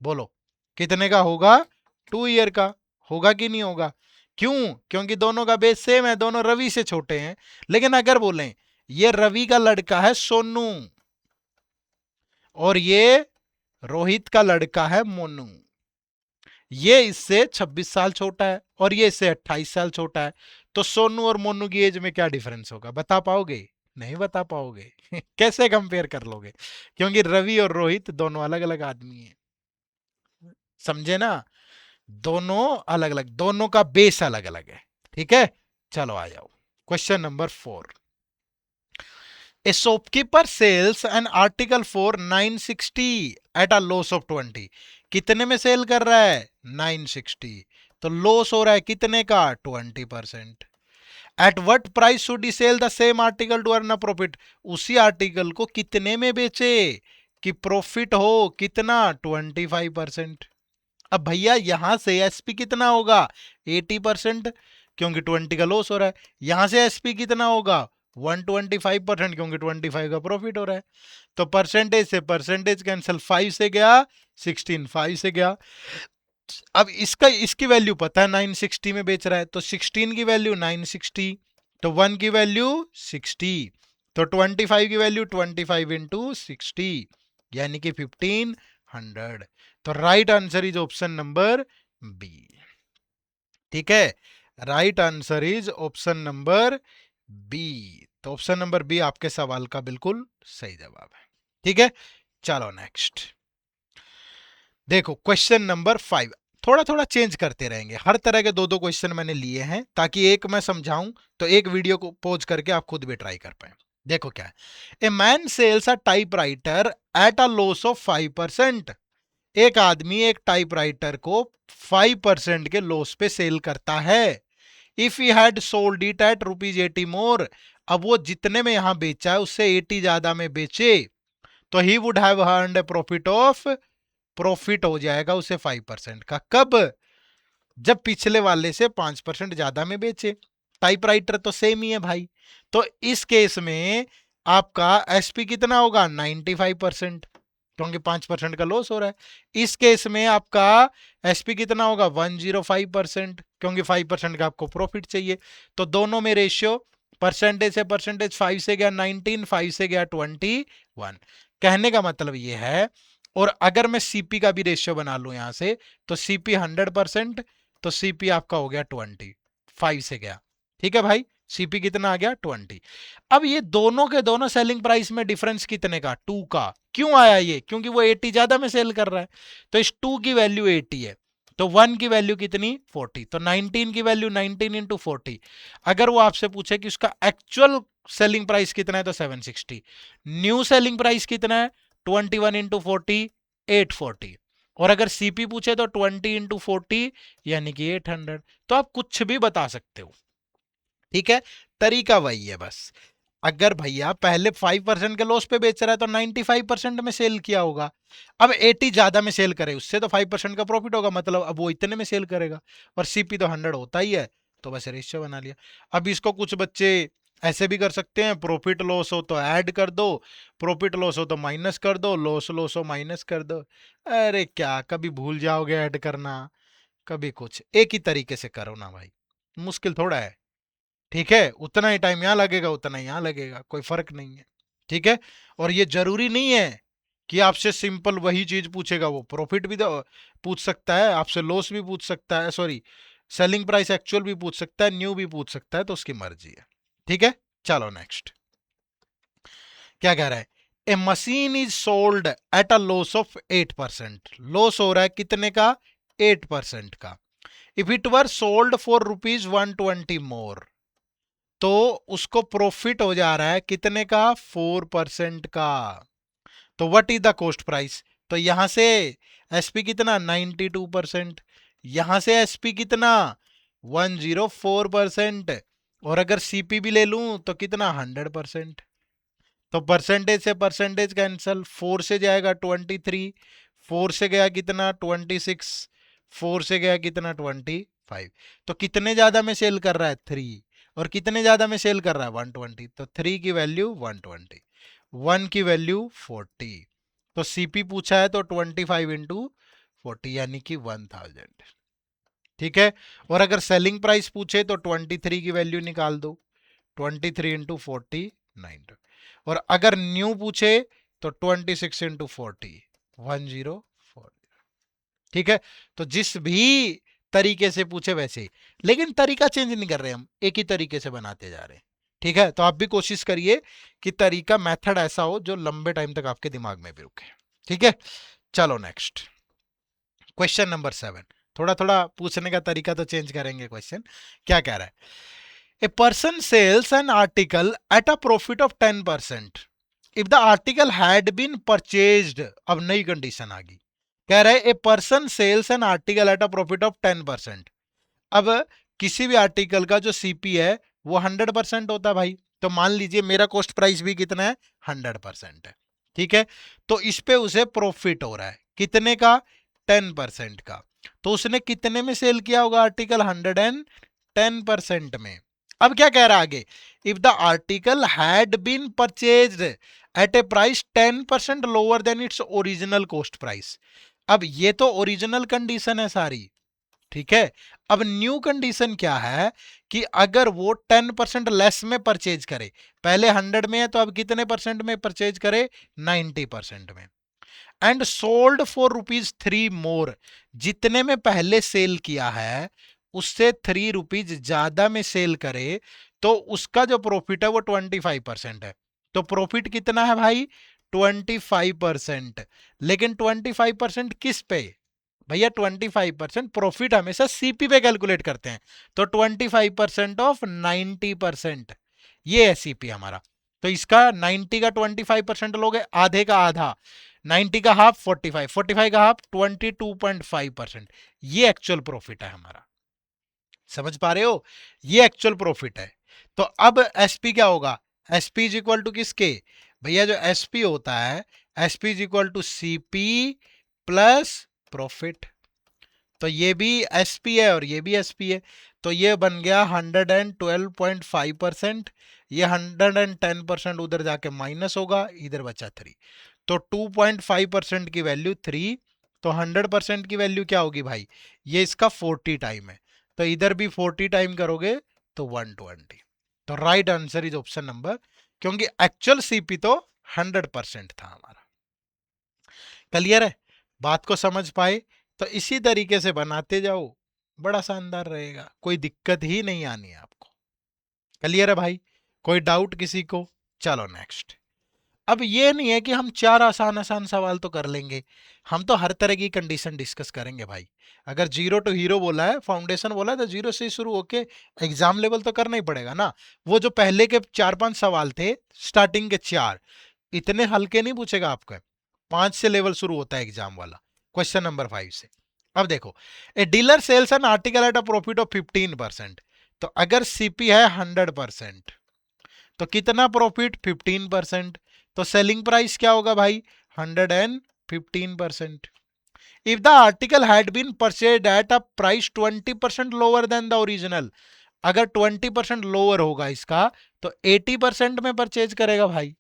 बोलो कितने का होगा? 2 ईयर का। होगा कि नहीं होगा? क्यों? क्योंकि दोनों का बेस सेम है, दोनों रवि से छोटे हैं। लेकिन अगर बोलें ये रवि का लड़का है सोनू और ये रोहित का लड़का है मोनू, ये इससे 26 साल छोटा है और ये इससे 28 साल छोटा है, तो सोनू और मोनू की एज में क्या डिफरेंस होगा? बता पाओगे? नहीं बता पाओगे। कैसे कंपेयर कर लोगे? क्योंकि रवि और रोहित दोनों अलग अलग आदमी हैं। समझे ना? दोनों अलग अलग, दोनों का बेस अलग अलग है। ठीक है, चलो आ जाओ question number 4। A shopkeeper sells an article for 960 at a loss of 20। कितने में सेल कर रहा है? 960। तो लॉस हो रहा है कितने का? 20%। At what price should he sell the same article to earn a profit. उसी आर्टिकल को कितने में बेचे कि प्रॉफिट हो? कितना? 25%। अब भैया यहां से एसपी कितना होगा? 80%, क्योंकि 20 का लॉस हो रहा है। यहां से एसपी कितना होगा? 125%, क्योंकि 25 का प्रॉफिट हो रहा है। तो परसेंटेज से परसेंटेज कैंसिल, 5 से गया 16, 5 से गया। अब इसकी वैल्यू पता है, 960 में बेच रहा है, तो 16 की वैल्यू 960, तो 1 की वैल्यू 60, तो 25 की वैल्यू 25 इंटू 60, यानी कि 1500। तो right answer is option number B. ठीक है, right answer is option number B. तो ऑप्शन नंबर बी आपके सवाल का बिल्कुल सही जवाब है। ठीक है, चलो नेक्स्ट देखो क्वेश्चन नंबर 5। थोड़ा थोड़ा चेंज करते रहेंगे, हर तरह के दो दो क्वेश्चन मैंने लिए हैं ताकि एक मैं समझाऊं तो एक वीडियो को पॉज करके आप खुद भी ट्राई कर पाए। देखो क्या है, a man sells a typewriter at a loss of 5%। एक आदमी एक टाइपराइटर को 5% के लॉस पे सेल करता है। If he had sold it at ₹80 मोर, अब वो जितने में यहां बेचा है उससे 80 ज्यादा में बेचे, तो he would have earned A profit of, profit हो जाएगा उसे 5% का। कब? जब पिछले वाले से 5% ज्यादा में बेचे। टाइपराइटर तो सेम ही है भाई, तो इस केस में आपका एसपी कितना होगा? 95%, क्योंकि 5% का लॉस हो रहा है। इस केस में आपका एसपी कितना होगा? 105%, क्योंकि 5% का आपको प्रॉफिट चाहिए। तो दोनों में रेशियो, परसेंटेज से परसेंटेज, 5 से गया 19, 5 से गया 21। कहने का मतलब ये है, और अगर मैं सीपी का भी रेशियो बना लूं यहां से, तो सीपी 100%, तो सीपी आपका हो गया 20, 5 से गया। ठीक है भाई, सीपी कितना आ गया? 20। अब ये दोनों के दोनों सेलिंग प्राइस में डिफरेंस कितने का? 2 का। क्यों आया ये? क्योंकि वो 80 ज्यादा में सेल कर रहा है, तो इस 2 की वैल्यू 80 है, तो 1 की वैल्यू कितनी? 40, तो 19 की वैल्यू 19 इंटू 40। अगर वो आपसे पूछे कि उसका एक्चुअल सेलिंग प्राइस कितना है, तो 760। न्यू सेलिंग प्राइस कितना है? 21 इंटू 40, 840। और अगर सीपी पूछे तो 20 इंटू 40, यानी कि 800। तो आप कुछ भी बता सकते हो। ठीक है, तरीका वही है बस। अगर भैया पहले 5% के लॉस पे बेच रहा है तो 95% में सेल किया होगा। अब 80 ज्यादा में सेल करे, उससे तो 5% का प्रॉफिट होगा, मतलब अब वो इतने में सेल करेगा। और सीपी तो 100 होता ही है, तो बस रेशियो बना लिया। अब इसको कुछ बच्चे ऐसे भी कर सकते हैं, प्रॉफिट लॉस हो तो ऐड कर दो, प्रॉफिट लॉस हो तो माइनस कर दो, लॉस लॉस हो माइनस कर दो। अरे क्या, कभी भूल जाओगे ऐड करना, कभी कुछ। एक ही तरीके से करो ना भाई, मुश्किल थोड़ा है। ठीक है, उतना ही टाइम यहां लगेगा उतना ही यहां लगेगा, कोई फर्क नहीं है। ठीक है, और ये जरूरी नहीं है कि आपसे सिंपल वही चीज पूछेगा, वो प्रॉफिट भी तो पूछ सकता है आपसे, लॉस भी पूछ सकता है, सॉरी सेलिंग प्राइस एक्चुअल भी पूछ सकता है, न्यू भी पूछ सकता है, तो उसकी मर्जी है। ठीक है, चलो नेक्स्ट क्या कह रहा है, a machine is sold at a loss of 8%। Loss हो रहा है कितने का? 8% का। If it were sold for ₹120 more, तो उसको प्रॉफिट हो जा रहा है कितने का? 4% का। तो what is the cost price? तो यहां से एसपी कितना? 92%। यहां से एसपी कितना? 104%। और अगर सीपी भी ले लूं तो कितना? 100%। तो परसेंटेज से परसेंटेज कैंसल, 4 से जाएगा 23, 4 से गया कितना? 26, 4 से गया कितना? 25। तो कितने ज्यादा में सेल कर रहा है? 3। और कितने ज्यादा में सेल कर रहा है? 120। तो 3 की वैल्यू 120, 1 की वैल्यू 40। तो सीपी पूछा है तो 25 इंटू 40, यानी कि 1000। ठीक है। और अगर सेलिंग प्राइस पूछे तो 23 की वैल्यू निकाल दो, 23 इंटू 49। और अगर न्यू पूछे तो 26 इंटू 40, 1040। ठीक है। तो जिस भी तरीके से पूछे वैसे ही, लेकिन तरीका चेंज नहीं कर रहे, हम एक ही तरीके से बनाते जा रहे हैं। ठीक है। तो आप भी कोशिश करिए कि तरीका मेथड ऐसा हो जो लंबे टाइम तक आपके दिमाग में भी रुके। ठीक है। चलो नेक्स्ट क्वेश्चन नंबर 7। थोड़ा थोड़ा पूछने का तरीका तो चेंज करेंगे। क्वेश्चन क्या कह रहा है? A person sells an article at a profit of 10% if the article had been purchased. अब नई कंडीशन आ गई। कह रहे a person sells an article at a profit of 10%। अब किसी भी आर्टिकल का जो सीपी है वो 100% होता है भाई। तो मान लीजिए मेरा कॉस्ट प्राइस भी कितना है, 100% है। ठीक है। तो इस पे उसे प्रॉफिट हो रहा है कितने का, 10% का। तो उसने कितने में सेल किया होगा आर्टिकल, 110% में। अब क्या कह रहा है आगे, if the article had been purchased at a price 10% lower than its original cost price. अब ये तो ओरिजिनल कंडीशन है सारी। ठीक है। अब न्यू कंडीशन क्या है कि अगर वो 10% लेस में परचेज करे, पहले 100 में है तो अब कितने परसेंट में परचेज करे, 90% में। एंड सोल्ड फॉर ₹3 मोर, जितने में पहले सेल किया है उससे ₹3 ज्यादा में सेल करे तो उसका जो प्रॉफिट है वो 25% है। तो प्रॉफिट कितना है भाई, 25%। लेकिन 25% किस पे भैया, 25% प्रॉफिट हमेशा सीपी पे कैलकुलेट करते हैं। तो 25% ऑफ 90%, ये है सीपी हमारा। तो इसका 90 का 25% लोगे, आधे का आधा, 90 का हाफ 45, 45 का हाफ 22.5%। ये एक्चुअल प्रॉफिट है हमारा। समझ पा रहे हो, ये एक्चुअल प्रॉफिट है। तो अब एसपी क्या होगा, एसपी इज इक्वल टू किसके भैया, जो एसपी होता है SP is equal to CP plus profit. तो ये भी एसपी है और ये भी एसपी है। तो ये बन गया 112.5%। ये 110% उधर जाके माइनस होगा, इधर बचा 3। तो 2.5% की वैल्यू 3। तो 100% की वैल्यू क्या होगी भाई, ये इसका 40 टाइम है। तो इधर भी 40 टाइम करोगे तो 120। तो right answer is option number, क्योंकि एक्चुअल सीपी तो 100% था हमारा। क्लियर है, बात को समझ पाए? तो इसी तरीके से बनाते जाओ, बड़ा शानदार रहेगा, कोई दिक्कत ही नहीं आनी है आपको। क्लियर है भाई, कोई डाउट किसी को? चलो नेक्स्ट। अब ये नहीं है कि हम 4 आसान आसान सवाल तो कर लेंगे, हम तो हर तरह की कंडीशन डिस्कस करेंगे भाई। अगर जीरो टू हीरो बोला है, फाउंडेशन बोला है, तो जीरो से शुरू होके एग्जाम लेवल तो करना ही पड़ेगा ना। वो जो पहले के 4-5 सवाल थे, स्टार्टिंग के 4, इतने हल्के नहीं पूछेगा आपका। 5 से लेवल शुरू होता है एग्जाम वाला, क्वेश्चन नंबर 5 से। अब देखो, a dealer sells an article at a profit of 15%। तो अगर सीपी है 100%, तो कितना प्रॉफिट, 15%। तो सेलिंग प्राइस क्या होगा भाई, 115%। If the article had been purchased at a price 20% lower than the original, अगर 20% लोअर होगा इसका तो 80% में परचेज करेगा भाई,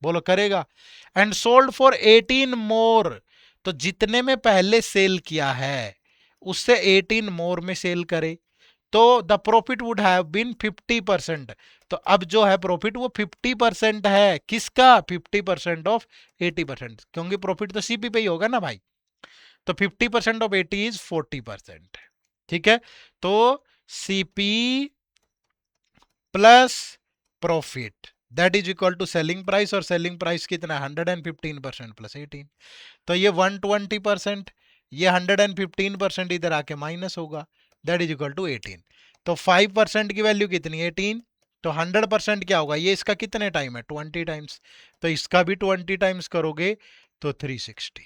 बोलो करेगा। एंड सोल्ड फॉर 18 मोर, तो जितने में पहले सेल किया है उससे 18 मोर में सेल करे तो the profit would have been 50%। तो अब जो है प्रॉफिट वो 50% है, किसका, 50% ऑफ 80%, क्योंकि प्रॉफिट तो सीपी पे ही होगा ना भाई। तो 50% ऑफ 80 इज 40%। ठीक है। तो CP plus profit that is equal to selling price, और सेलिंग प्राइस कितना, 115% प्लस 18। तो ये 120%, ये 115% इधर आके माइनस होगा, दैट इज इक्वल टू 18। तो 5% की वैल्यू कितनी, 18। तो 100% क्या होगा, ये इसका कितने टाइम है, 20 टाइम्स। तो इसका भी 20 टाइम्स करोगे तो 360।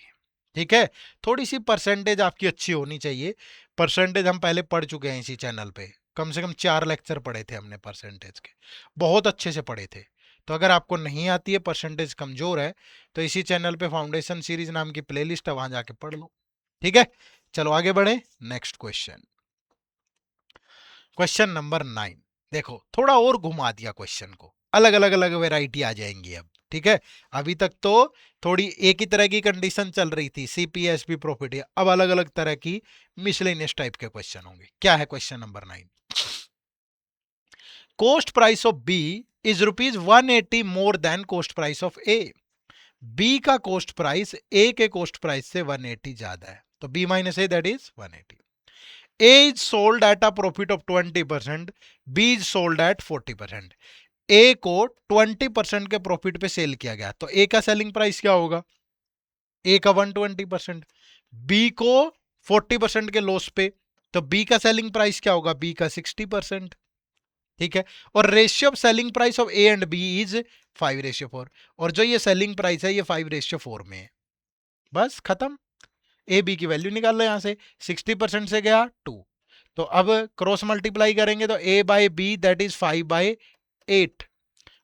ठीक है। थोड़ी सी परसेंटेज आपकी अच्छी होनी चाहिए। परसेंटेज हम पहले पढ़ चुके हैं इसी चैनल पे, कम से कम 4 लेक्चर पढ़े थे हमने परसेंटेज के, बहुत अच्छे से पढ़े थे। तो अगर आपको नहीं आती है, परसेंटेज कमजोर है, तो इसी चैनल पे फाउंडेशन सीरीज नाम की प्लेलिस्ट है, वहां जाके पढ़ लो। ठीक है। चलो आगे बढ़े, नेक्स्ट क्वेश्चन, क्वेश्चन नंबर 9। देखो थोड़ा और घुमा दिया क्वेश्चन को, अलग अलग अलग वेराइटी आ जाएंगी अब। ठीक है, अभी तक तो थोड़ी एक ही तरह की कंडीशन चल रही थी, सीपीएसपी प्रॉफिट, अब अलग अलग तरह की मिसलेनियस टाइप के क्वेश्चन होंगे। क्या है question number 9? Cost price of B is ₹180 more than cost price of A. B का कॉस्ट प्राइस ए के कॉस्ट प्राइस से 180 ज्यादा है, तो B minus A that is 180। A is sold at a profit of 20%, B is sold at 40%। A को 20% के profit पे cell किया गया, तो ए का सेलिंग प्राइस क्या होगा? ए का 120%, बी को 40% के लॉस पे, तो बी का सेलिंग प्राइस क्या होगा? बी का 60%। ठीक है, और ratio of selling price of A and B is 5:4, और जो ये सेलिंग प्राइस है ये 5:4 में है। बस खत्म, ए बी की वैल्यू निकाल लो यहां से, 60% से गया 2, तो अब क्रॉस मल्टीप्लाई करेंगे तो a by B that is 5/8,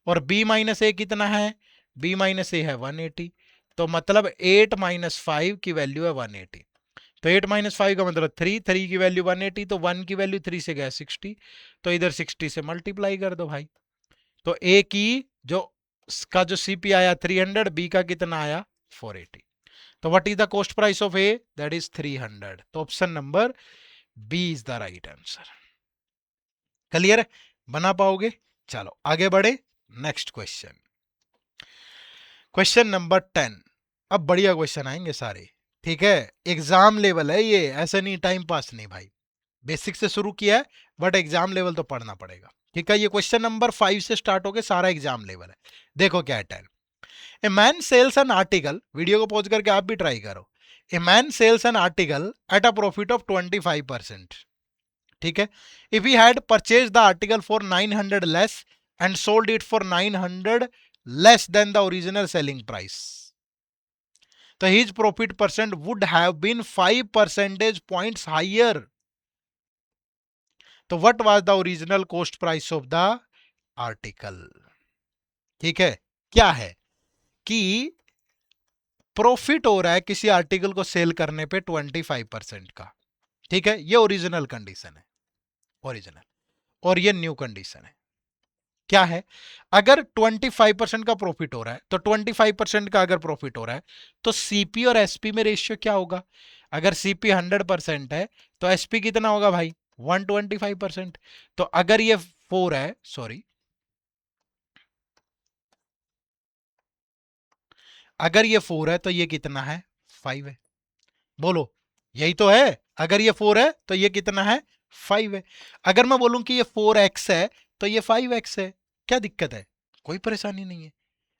और b माइनस ए कितना है? b माइनस ए है 180, तो मतलब 8 माइनस 5 की वैल्यू है 180, तो 8 माइनस 5 का मतलब 3, 3 की वैल्यू 180, तो 1 की वैल्यू 3 से गया 60, तो इधर 60 से मल्टीप्लाई कर दो भाई, तो ए की जो का जो सीपी आया 300, बी का कितना आया 480, तो what is the cost price of A? That is 300, तो option number B is the right answer. Clear है? बना पाओगे? चलो आगे बढ़े, नेक्स्ट क्वेश्चन, क्वेश्चन नंबर 10। अब बढ़िया क्वेश्चन आएंगे सारे, ठीक है, एग्जाम लेवल है ये, ऐसे नहीं टाइम पास नहीं भाई, बेसिक से शुरू किया है बट एग्जाम लेवल तो पढ़ना पड़ेगा। ठीक है, ये क्वेश्चन नंबर 5 से स्टार्ट होके सारा एग्जाम लेवल है। देखो क्या है 10। A man sells an article, video को पॉज करके आप भी ट्राई करो। A man sells an article at a profit of 25%। ठीक है, if he had purchase the article for 900 less and sold it for 900 less than the original selling price, तो his profit percent would have been 5 percentage points higher. तो what was the original cost price of the article? ठीक है, क्या है कि profit हो रहा है किसी आर्टिकल को सेल करने पे 25% का। ठीक है, ये ओरिजिनल कंडीशन है, ओरिजिनल, और ये न्यू कंडीशन है। क्या है? अगर 25% का प्रॉफिट हो रहा है, तो 25% का अगर प्रॉफिट हो रहा है तो सीपी और एसपी में रेशियो क्या होगा? अगर सीपी 100% है तो एसपी कितना होगा भाई? 125%। तो अगर ये 4 है, सॉरी, अगर ये 4 है तो ये कितना है? 5 है। बोलो, यही तो है, अगर ये 4 है तो ये कितना है? 5 है। अगर मैं बोलूं कि ये 4x है तो ये 5x है, क्या दिक्कत है? कोई परेशानी नहीं है,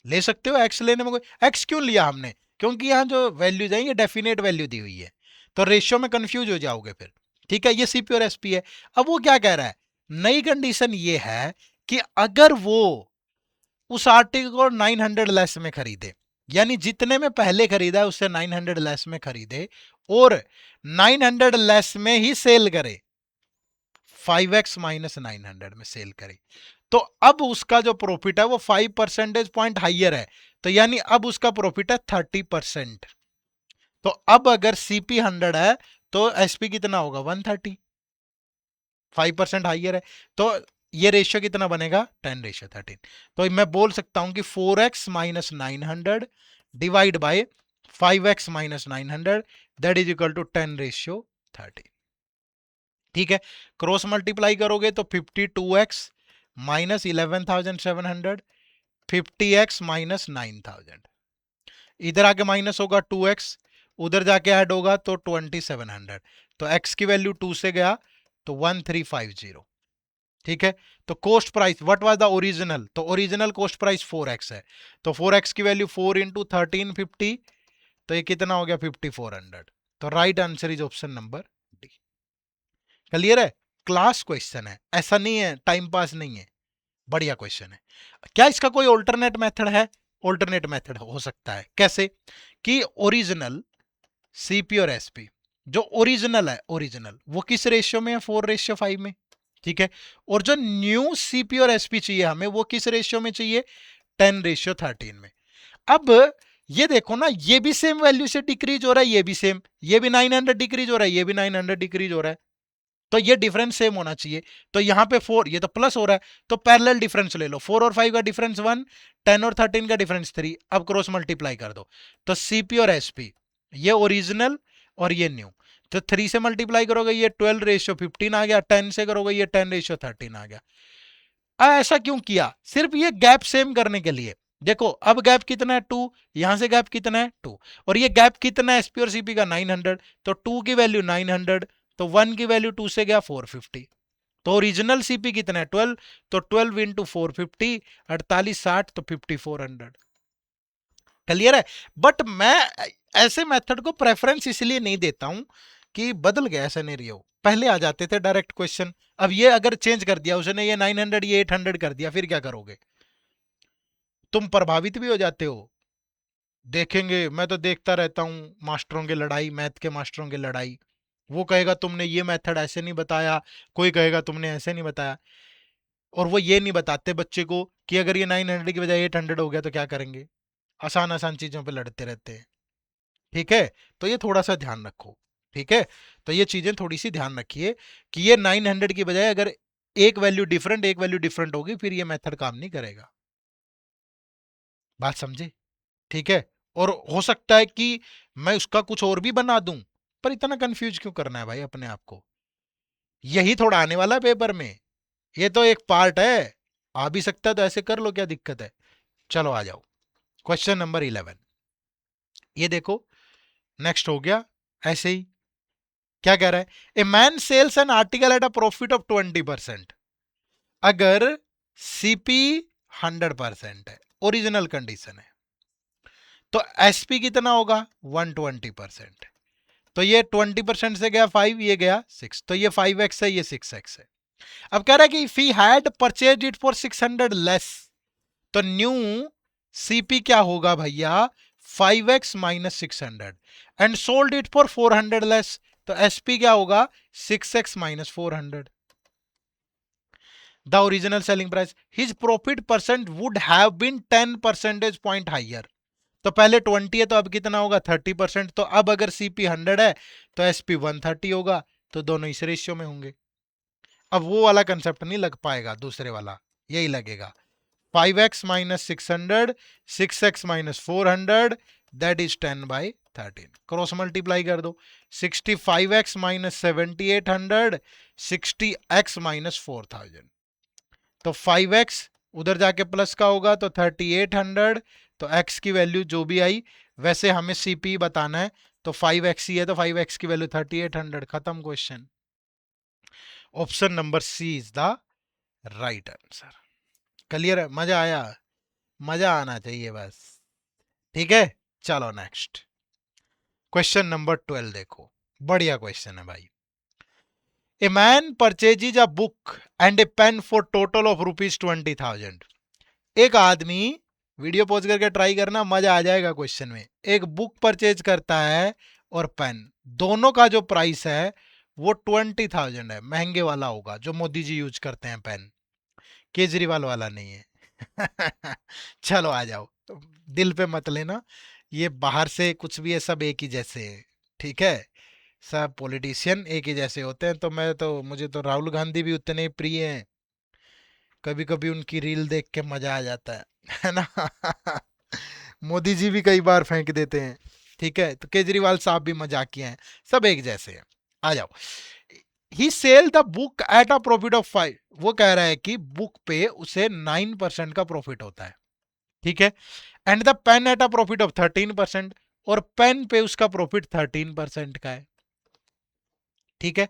ले सकते हो, एक्स लेने में कोई, एक्स क्यों लिया हमने? क्योंकि यहाँ जो वैल्यूज है ये डेफिनेट वैल्यू दी हुई है, तो रेशियो में कंफ्यूज हो जाओगे फिर। ठीक है, ये सीपी और एसपी है। अब वो क्या कह रहा है? नई कंडीशन ये है कि अगर वो उस आर्टिकल को 900 लेस में खरीदे, यानी जितने में पहले खरीदा है उससे 900 लेस में खरीदे, और 900 लेस में ही सेल करे, 5x माइनस 900 में सेल करे, तो अब उसका जो प्रॉफिट है वो 5 परसेंटेज पॉइंट हाइयर है, तो यानी अब उसका प्रॉफिट है 30%। तो अब अगर सीपी 100 है तो एसपी कितना होगा? 130, 5% हाइयर है, तो ये रेशियो कितना बनेगा? 10:13। तो मैं बोल सकता हूं कि 4x minus 900 divide by 5x minus 900 that is equal to 10:13। ठीक है, क्रॉस मल्टीप्लाई करोगे तो 52x माइनस 11,700, 50x माइनस 9,000, इधर आके माइनस होगा 2x, उधर जाके ऐड होगा तो 2700, तो x की वैल्यू 2 से गया तो 1350। ठीक है, तो cost price what was the original? तो ओरिजिनल कॉस्ट प्राइस 4x है, तो 4x की वैल्यू 4 इंटू 1350, तो ये कितना हो गया? 5400। तो right answer is option number D. Clear है? क्लास क्वेश्चन है, ऐसा नहीं है टाइम पास नहीं है, बढ़िया क्वेश्चन है। क्या इसका कोई ऑल्टरनेट मेथड है? ऑल्टरनेट मेथड हो सकता है, कैसे कि ओरिजिनल सीपी और एसपी, जो ओरिजिनल है, ओरिजिनल वो किस रेशियो में है? 4:5 में। ठीक है, और जो न्यू सीपी और एसपी चाहिए हमें वो किस रेशियो में चाहिए? 10:13 में। अब ये देखो ना, ये भी सेम वैल्यू से डिक्रीज हो रहा है, ये भी सेम, ये भी 900 डिक्रीज हो रहा है, ये भी 900 डिक्रीज हो रहा है, तो ये डिफरेंस सेम होना चाहिए। तो यहाँ पे 4, ये तो प्लस हो रहा है, तो पैरेलल डिफरेंस ले लो। 4 और 5 का डिफरेंस 1, 10 और 13 का डिफरेंस 3। अब क्रॉस मल्टीप्लाई कर दो, तो सीपी और एसपी, ये ओरिजिनल और ये न्यू। तो 3 से मल्टीप्लाई करोगे ये 12:15 आ गया, 10 से करोगे ये 10:13 आ गया। ऐसा क्यों किया? सिर्फ ये गैप सेम करने के लिए। देखो अब गैप कितना है 2, यहां से गैप कितना है 2, और ये गैप कितना है एसपी और सीपी का 900, तो 2 की वैल्यू 900, तो 1 की वैल्यू 2 से गया 450। तो ओरिजिनल सीपी कितना है 12, तो 12 इंटू 450, 48 60, तो 5400। क्लियर है? बट मैं ऐसे मेथड को प्रेफरेंस इसलिए नहीं देता हूं कि बदल गया सिनेरियो, पहले आ जाते थे डायरेक्ट क्वेश्चन। अब ये अगर चेंज कर दिया उसने, ये 900 ये 800 कर दिया, फिर क्या करोगे? तुम प्रभावित भी हो जाते हो। देखेंगे, मैं तो देखता रहता हूँ मास्टरों की लड़ाई, मैथ के मास्टरों की लड़ाई। वो कहेगा तुमने ये मेथड ऐसे नहीं बताया, कोई कहेगा तुमने ऐसे नहीं बताया, और वो ये नहीं बताते बच्चे को कि अगर ये 900 की बजाय 800 हो गया तो क्या करेंगे। आसान आसान चीजों पे लड़ते रहते हैं। ठीक है, तो ये थोड़ा सा ध्यान रखो। ठीक है, तो ये चीजें थोड़ी सी ध्यान रखिए कि ये 900 की बजाय अगर एक वैल्यू डिफरेंट होगी, फिर ये मेथड काम नहीं करेगा। बात समझे? ठीक है, और हो सकता है कि मैं उसका कुछ और भी बना दूं, पर इतना कंफ्यूज क्यों करना है भाई अपने आप को? यही थोड़ा आने वाला है पेपर में, ये तो एक पार्ट है। आ भी सकता है तो ऐसे कर लो, क्या दिक्कत है? चलो आ जाओ, क्वेश्चन नंबर 11। ये देखो, नेक्स्ट हो गया ऐसे ही। क्या कह रहा है? A man sells an article at a profit of 20%। अगर सीपी 100% है, ओरिजिनल कंडीशन है, तो एसपी कितना होगा? 120%। तो ये 20% से गया 5, ये गया 6, तो ये 5x है, ये 6x है। अब कह रहा है कि if he had purchase it for 600 less, तो न्यू सीपी क्या होगा भैया? 5x minus 600, and sold it for 400 less, तो एसपी क्या होगा? 6x minus 400। The original selling price, his profit percent would have been 10 percentage point higher. तो पहले 20 है, तो अब कितना होगा? 30%। तो अब अगर सीपी 100 है तो एसपी 130 होगा, तो दोनों इस रेशियो में होंगे। अब वो वाला कंसेप्ट नहीं लग पाएगा, दूसरे वाला यही लगेगा। 5x minus 600, 6x minus 400, that is 10/13। Cross multiply कर दो, 65x माइनस 7800, 60x माइनस 4000, तो 5x उधर जाके प्लस का होगा तो 3800, तो x की वैल्यू जो भी आई, वैसे हमें सीपी बताना है, तो 5x ही है, तो 5x की वैल्यू 3800। खत्म question. Option number C is the right answer. Clear है? मजा आया? मजा आना चाहिए बस। ठीक है, चलो नेक्स्ट क्वेश्चन नंबर 12 देखो, बढ़िया क्वेश्चन है भाई। A man purchases a book and a pen for total of ₹20,000। एक आदमी, वीडियो पॉज करके ट्राई करना, मजा आ जाएगा क्वेश्चन में। एक बुक परचेज करता है और पेन, दोनों का जो प्राइस है वो 20,000 है, महंगे वाला होगा जो मोदी जी यूज करते हैं पेन, केजरीवाल वाला नहीं है। चलो आ जाओ, दिल पे मत लेना, ये बाहर से कुछ भी है, सब एक ही जैसे है। ठीक है, सब पॉलिटिशियन एक ही जैसे होते हैं। तो मैं तो, मुझे तो राहुल गांधी भी उतने ही प्रिय हैं, कभी कभी उनकी रील देख के मजा आ जाता है ना। मोदी जी भी कई बार फेंक देते हैं। ठीक है, तो केजरीवाल साहब भी मजाकिया हैं, सब एक जैसे हैं। आ जाओ, he sell the book at a profit of 5। वो कह रहा है कि बुक पे उसे 9% का प्रॉफिट होता है। ठीक है, and the pen eight a profit of 13%, और पेन पे उसका प्रॉफिट 13% का है। ठीक है,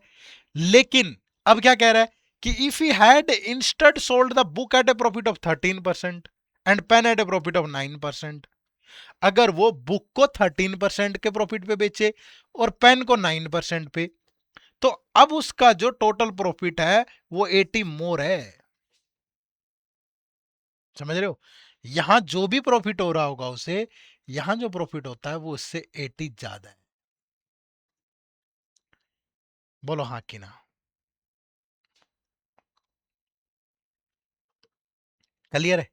लेकिन अब क्या कह रहा है कि if he had instead sold the book at a profit of 13% and pen at a profit of 9%, अगर वो बुक को 13% के प्रॉफिट पे बेचे और पेन को 9% पे, तो अब उसका जो टोटल प्रॉफिट है वो 80 मोर है। समझ रहे हो? यहां जो भी प्रॉफिट हो रहा होगा उसे, यहां जो प्रॉफिट होता है वो उससे 80 ज्यादा है। बोलो हाँ कि ना? क्लियर है?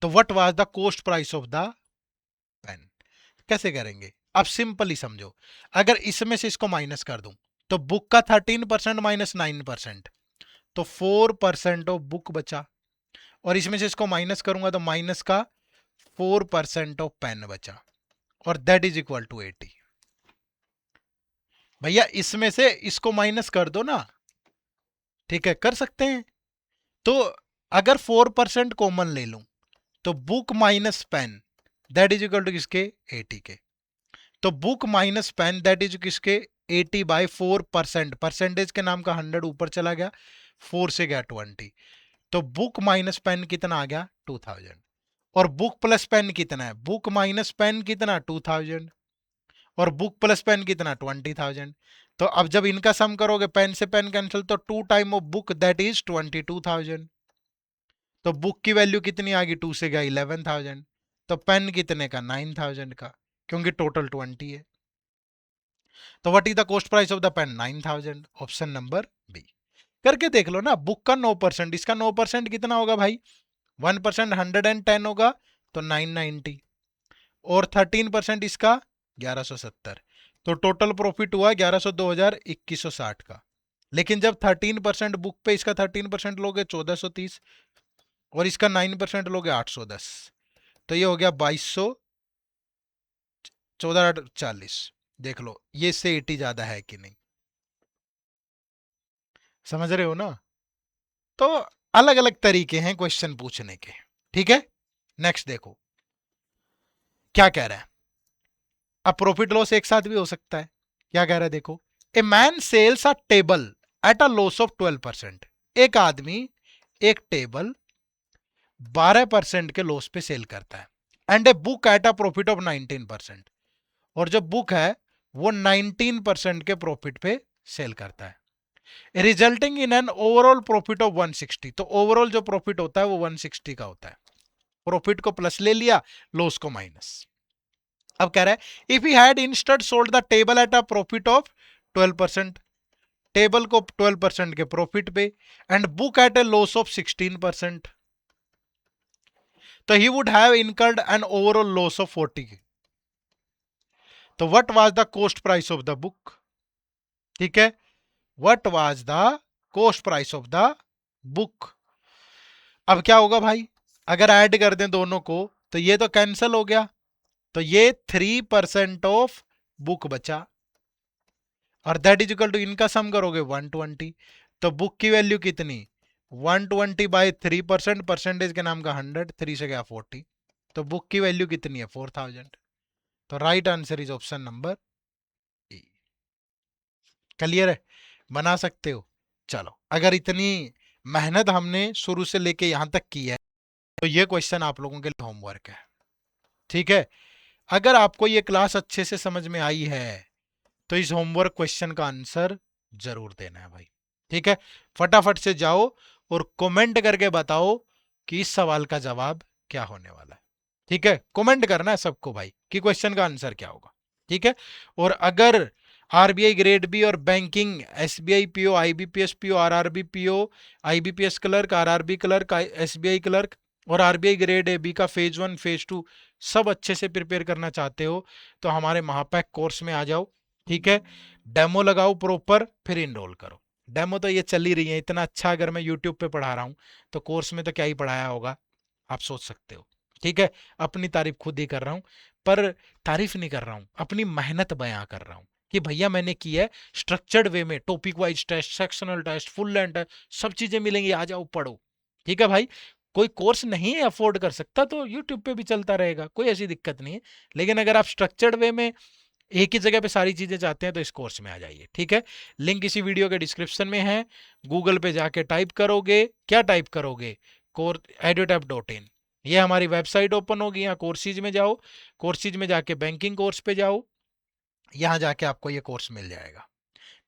तो what was the cost price of the pen? कैसे करेंगे? अब सिंपली समझो, अगर इसमें से इसको माइनस कर दूं तो बुक का 13% माइनस 9%, तो 4% ऑफ बुक बचा, और इसमें से इसको माइनस करूंगा तो माइनस का 4% ऑफ पेन बचा, और दैट इज इक्वल टू 80। भैया इसमें से इसको माइनस कर दो ना, ठीक है, कर सकते हैं। तो अगर 4% कॉमन ले लूं तो book minus pen that is equal to किसके, 80 के। तो book minus pen that is किसके, 80 बाई 4%, परसेंटेज के नाम का 100 ऊपर चला गया, 4 से गया 20, तो बुक माइनस पेन कितना आ गया, 2000। और बुक प्लस पेन कितना है, बुक माइनस पेन कितना, 2000, और बुक प्लस पेन कितना, 20000। तो अब जब इनका सम करोगे, पेन से पेन कैंसिल, तो 2 time of book that is 22000। तो बुक की वैल्यू कितनी आ गई, 2 से गया 11000, तो पेन कितने का, 9000 का, क्योंकि टोटल 20 है। तो what is the cost price of the pen, 9000, option number B. करके देख लो ना, बुक का 9%, इसका 9% कितना होगा भाई, 1% 110 होगा, तो 990, और 13% इसका 1170, तो टोटल प्रॉफिट हुआ 1100 2000 2160 का। लेकिन जब 13% बुक पे इसका 13% लोगे 1430, और इसका 9% लोगे 810, तो ये हो गया 2200, 1440। देख लो ये से 80 ज्यादा है कि नहीं, समझ रहे हो ना। तो अलग अलग तरीके हैं क्वेश्चन पूछने के, ठीक है। नेक्स्ट देखो क्या कह रहा है। अब प्रॉफिट लॉस एक साथ भी हो सकता है। क्या कह रहा है देखो, a man sells a table at a loss of 12%। एक आदमी एक टेबल 12% के लॉस पे सेल करता है, and a book at a profit of 19%, और जो बुक है वो 19% के प्रॉफिट पे सेल करता है, resulting in an overall profit of 160। तो ओवरऑल जो प्रॉफिट होता है वो 160 का होता है। प्रॉफिट को प्लस ले लिया, लॉस को माइनस। अब कह रहा है if he had instead sold the table at a profit of 12%, table को 12% के प्रॉफिट पे, and book at a loss of 16%, तो he would have incurred an overall loss of 40। तो what was the cost price of the book, ठीक है, what was the cost price of the book. अब क्या होगा भाई, अगर ऐड कर दें दोनों को तो ये तो कैंसिल हो गया, तो ये 3% ऑफ बुक बचा, और दैट इज इक्वल टू इनका सम करोगे 120, तो बुक की वैल्यू कितनी, 120 बाई 3%, परसेंटेज के नाम का 100, 3 से गया 40, तो बुक की वैल्यू कितनी है, 4000। तो right answer is option number A. Clear है, बना सकते हो। चलो, अगर इतनी मेहनत हमने शुरू से लेके यहां तक की है तो ये क्वेश्चन आप लोगों के लिए होमवर्क है, ठीक है। अगर आपको ये क्लास अच्छे से समझ में आई है तो इस होमवर्क क्वेश्चन का आंसर जरूर देना है भाई, ठीक है। फटाफट से जाओ और कमेंट करके बताओ कि इस सवाल का जवाब क्या होने वाला है, ठीक है। कमेंट करना है सबको भाई कि क्वेश्चन का आंसर क्या होगा, ठीक है। और अगर आरबीआई ग्रेड बी और banking, SBI PO, IBPS PO, RRB PO, IBPS clerk, RRB clerk, SBI clerk और आरबीआई ग्रेड ए बी का फेज 1 फेज 2 सब अच्छे से प्रिपेयर करना चाहते हो तो हमारे महापैक कोर्स में आ जाओ, ठीक है। डेमो लगाओ प्रॉपर, फिर इनरोल करो। डेमो तो ये चल ही रही है, इतना अच्छा अगर मैं यूट्यूब पे पढ़ा रहा हूँ तो कोर्स में तो क्या ही पढ़ाया होगा, आप सोच सकते हो, ठीक है। अपनी तारीफ खुद ही कर रहा हूँ, पर तारीफ नहीं कर रहा हूँ, अपनी मेहनत बयां कर रहा हूँ कि भैया मैंने की है स्ट्रक्चर्ड वे में, topic wise test, sectional test, full length test, सब चीजें मिलेंगी, आ जाओ पढ़ो, ठीक है भाई। कोई कोर्स नहीं है अफोर्ड कर सकता तो यूट्यूब पे भी चलता रहेगा, कोई ऐसी दिक्कत नहीं है। लेकिन अगर आप स्ट्रक्चर्ड वे में एक ही जगह पे सारी चीजें चाहते हैं तो इस कोर्स में आ जाइए, ठीक है। लिंक इसी वीडियो के डिस्क्रिप्शन में है, गूगल पे जाके टाइप करोगे, क्या टाइप करोगे, edutap.in, ये हमारी वेबसाइट ओपन होगी, यहाँ कोर्सेज में जाओ, कोर्सेज में जाके बैंकिंग कोर्स पे जाओ, यहाँ जाके आपको ये कोर्स मिल जाएगा,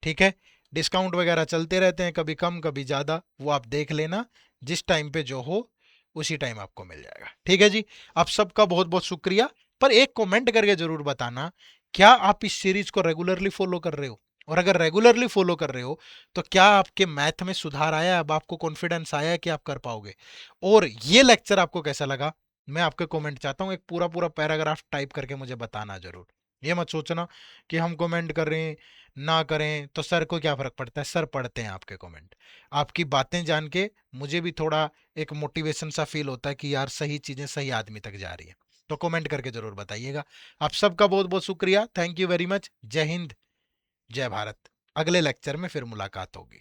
ठीक है। डिस्काउंट वगैरह चलते रहते हैं, कभी कम कभी ज़्यादा, वो आप देख लेना, जिस टाइम पे जो हो उसी टाइम आपको मिल जाएगा, ठीक है जी। आप सबका बहुत बहुत शुक्रिया। पर एक कमेंट करके जरूर बताना, क्या आप इस सीरीज को रेगुलरली फॉलो कर रहे हो, और अगर रेगुलरली फॉलो कर रहे हो तो क्या आपके मैथ में सुधार आया है, अब आपको कॉन्फिडेंस आया है कि आप कर पाओगे, और ये लेक्चर आपको कैसा लगा, मैं आपके कमेंट चाहता हूँ, एक पूरा पूरा पैराग्राफ टाइप करके मुझे बताना जरूर, ये मत सोचना कि हम कमेंट कर रहे हैं, ना करें तो सर को क्या फर्क पड़ता है, सर पढ़ते हैं आपके कमेंट। आपकी बातें जान के मुझे भी थोड़ा एक मोटिवेशन सा फील होता है कि यार सही चीजें सही आदमी तक जा रही है। तो कमेंट करके जरूर बताइएगा। आप सबका बहुत बहुत शुक्रिया, थैंक यू वेरी मच। जय हिंद, जय भारत। अगले लेक्चर में फिर मुलाकात होगी।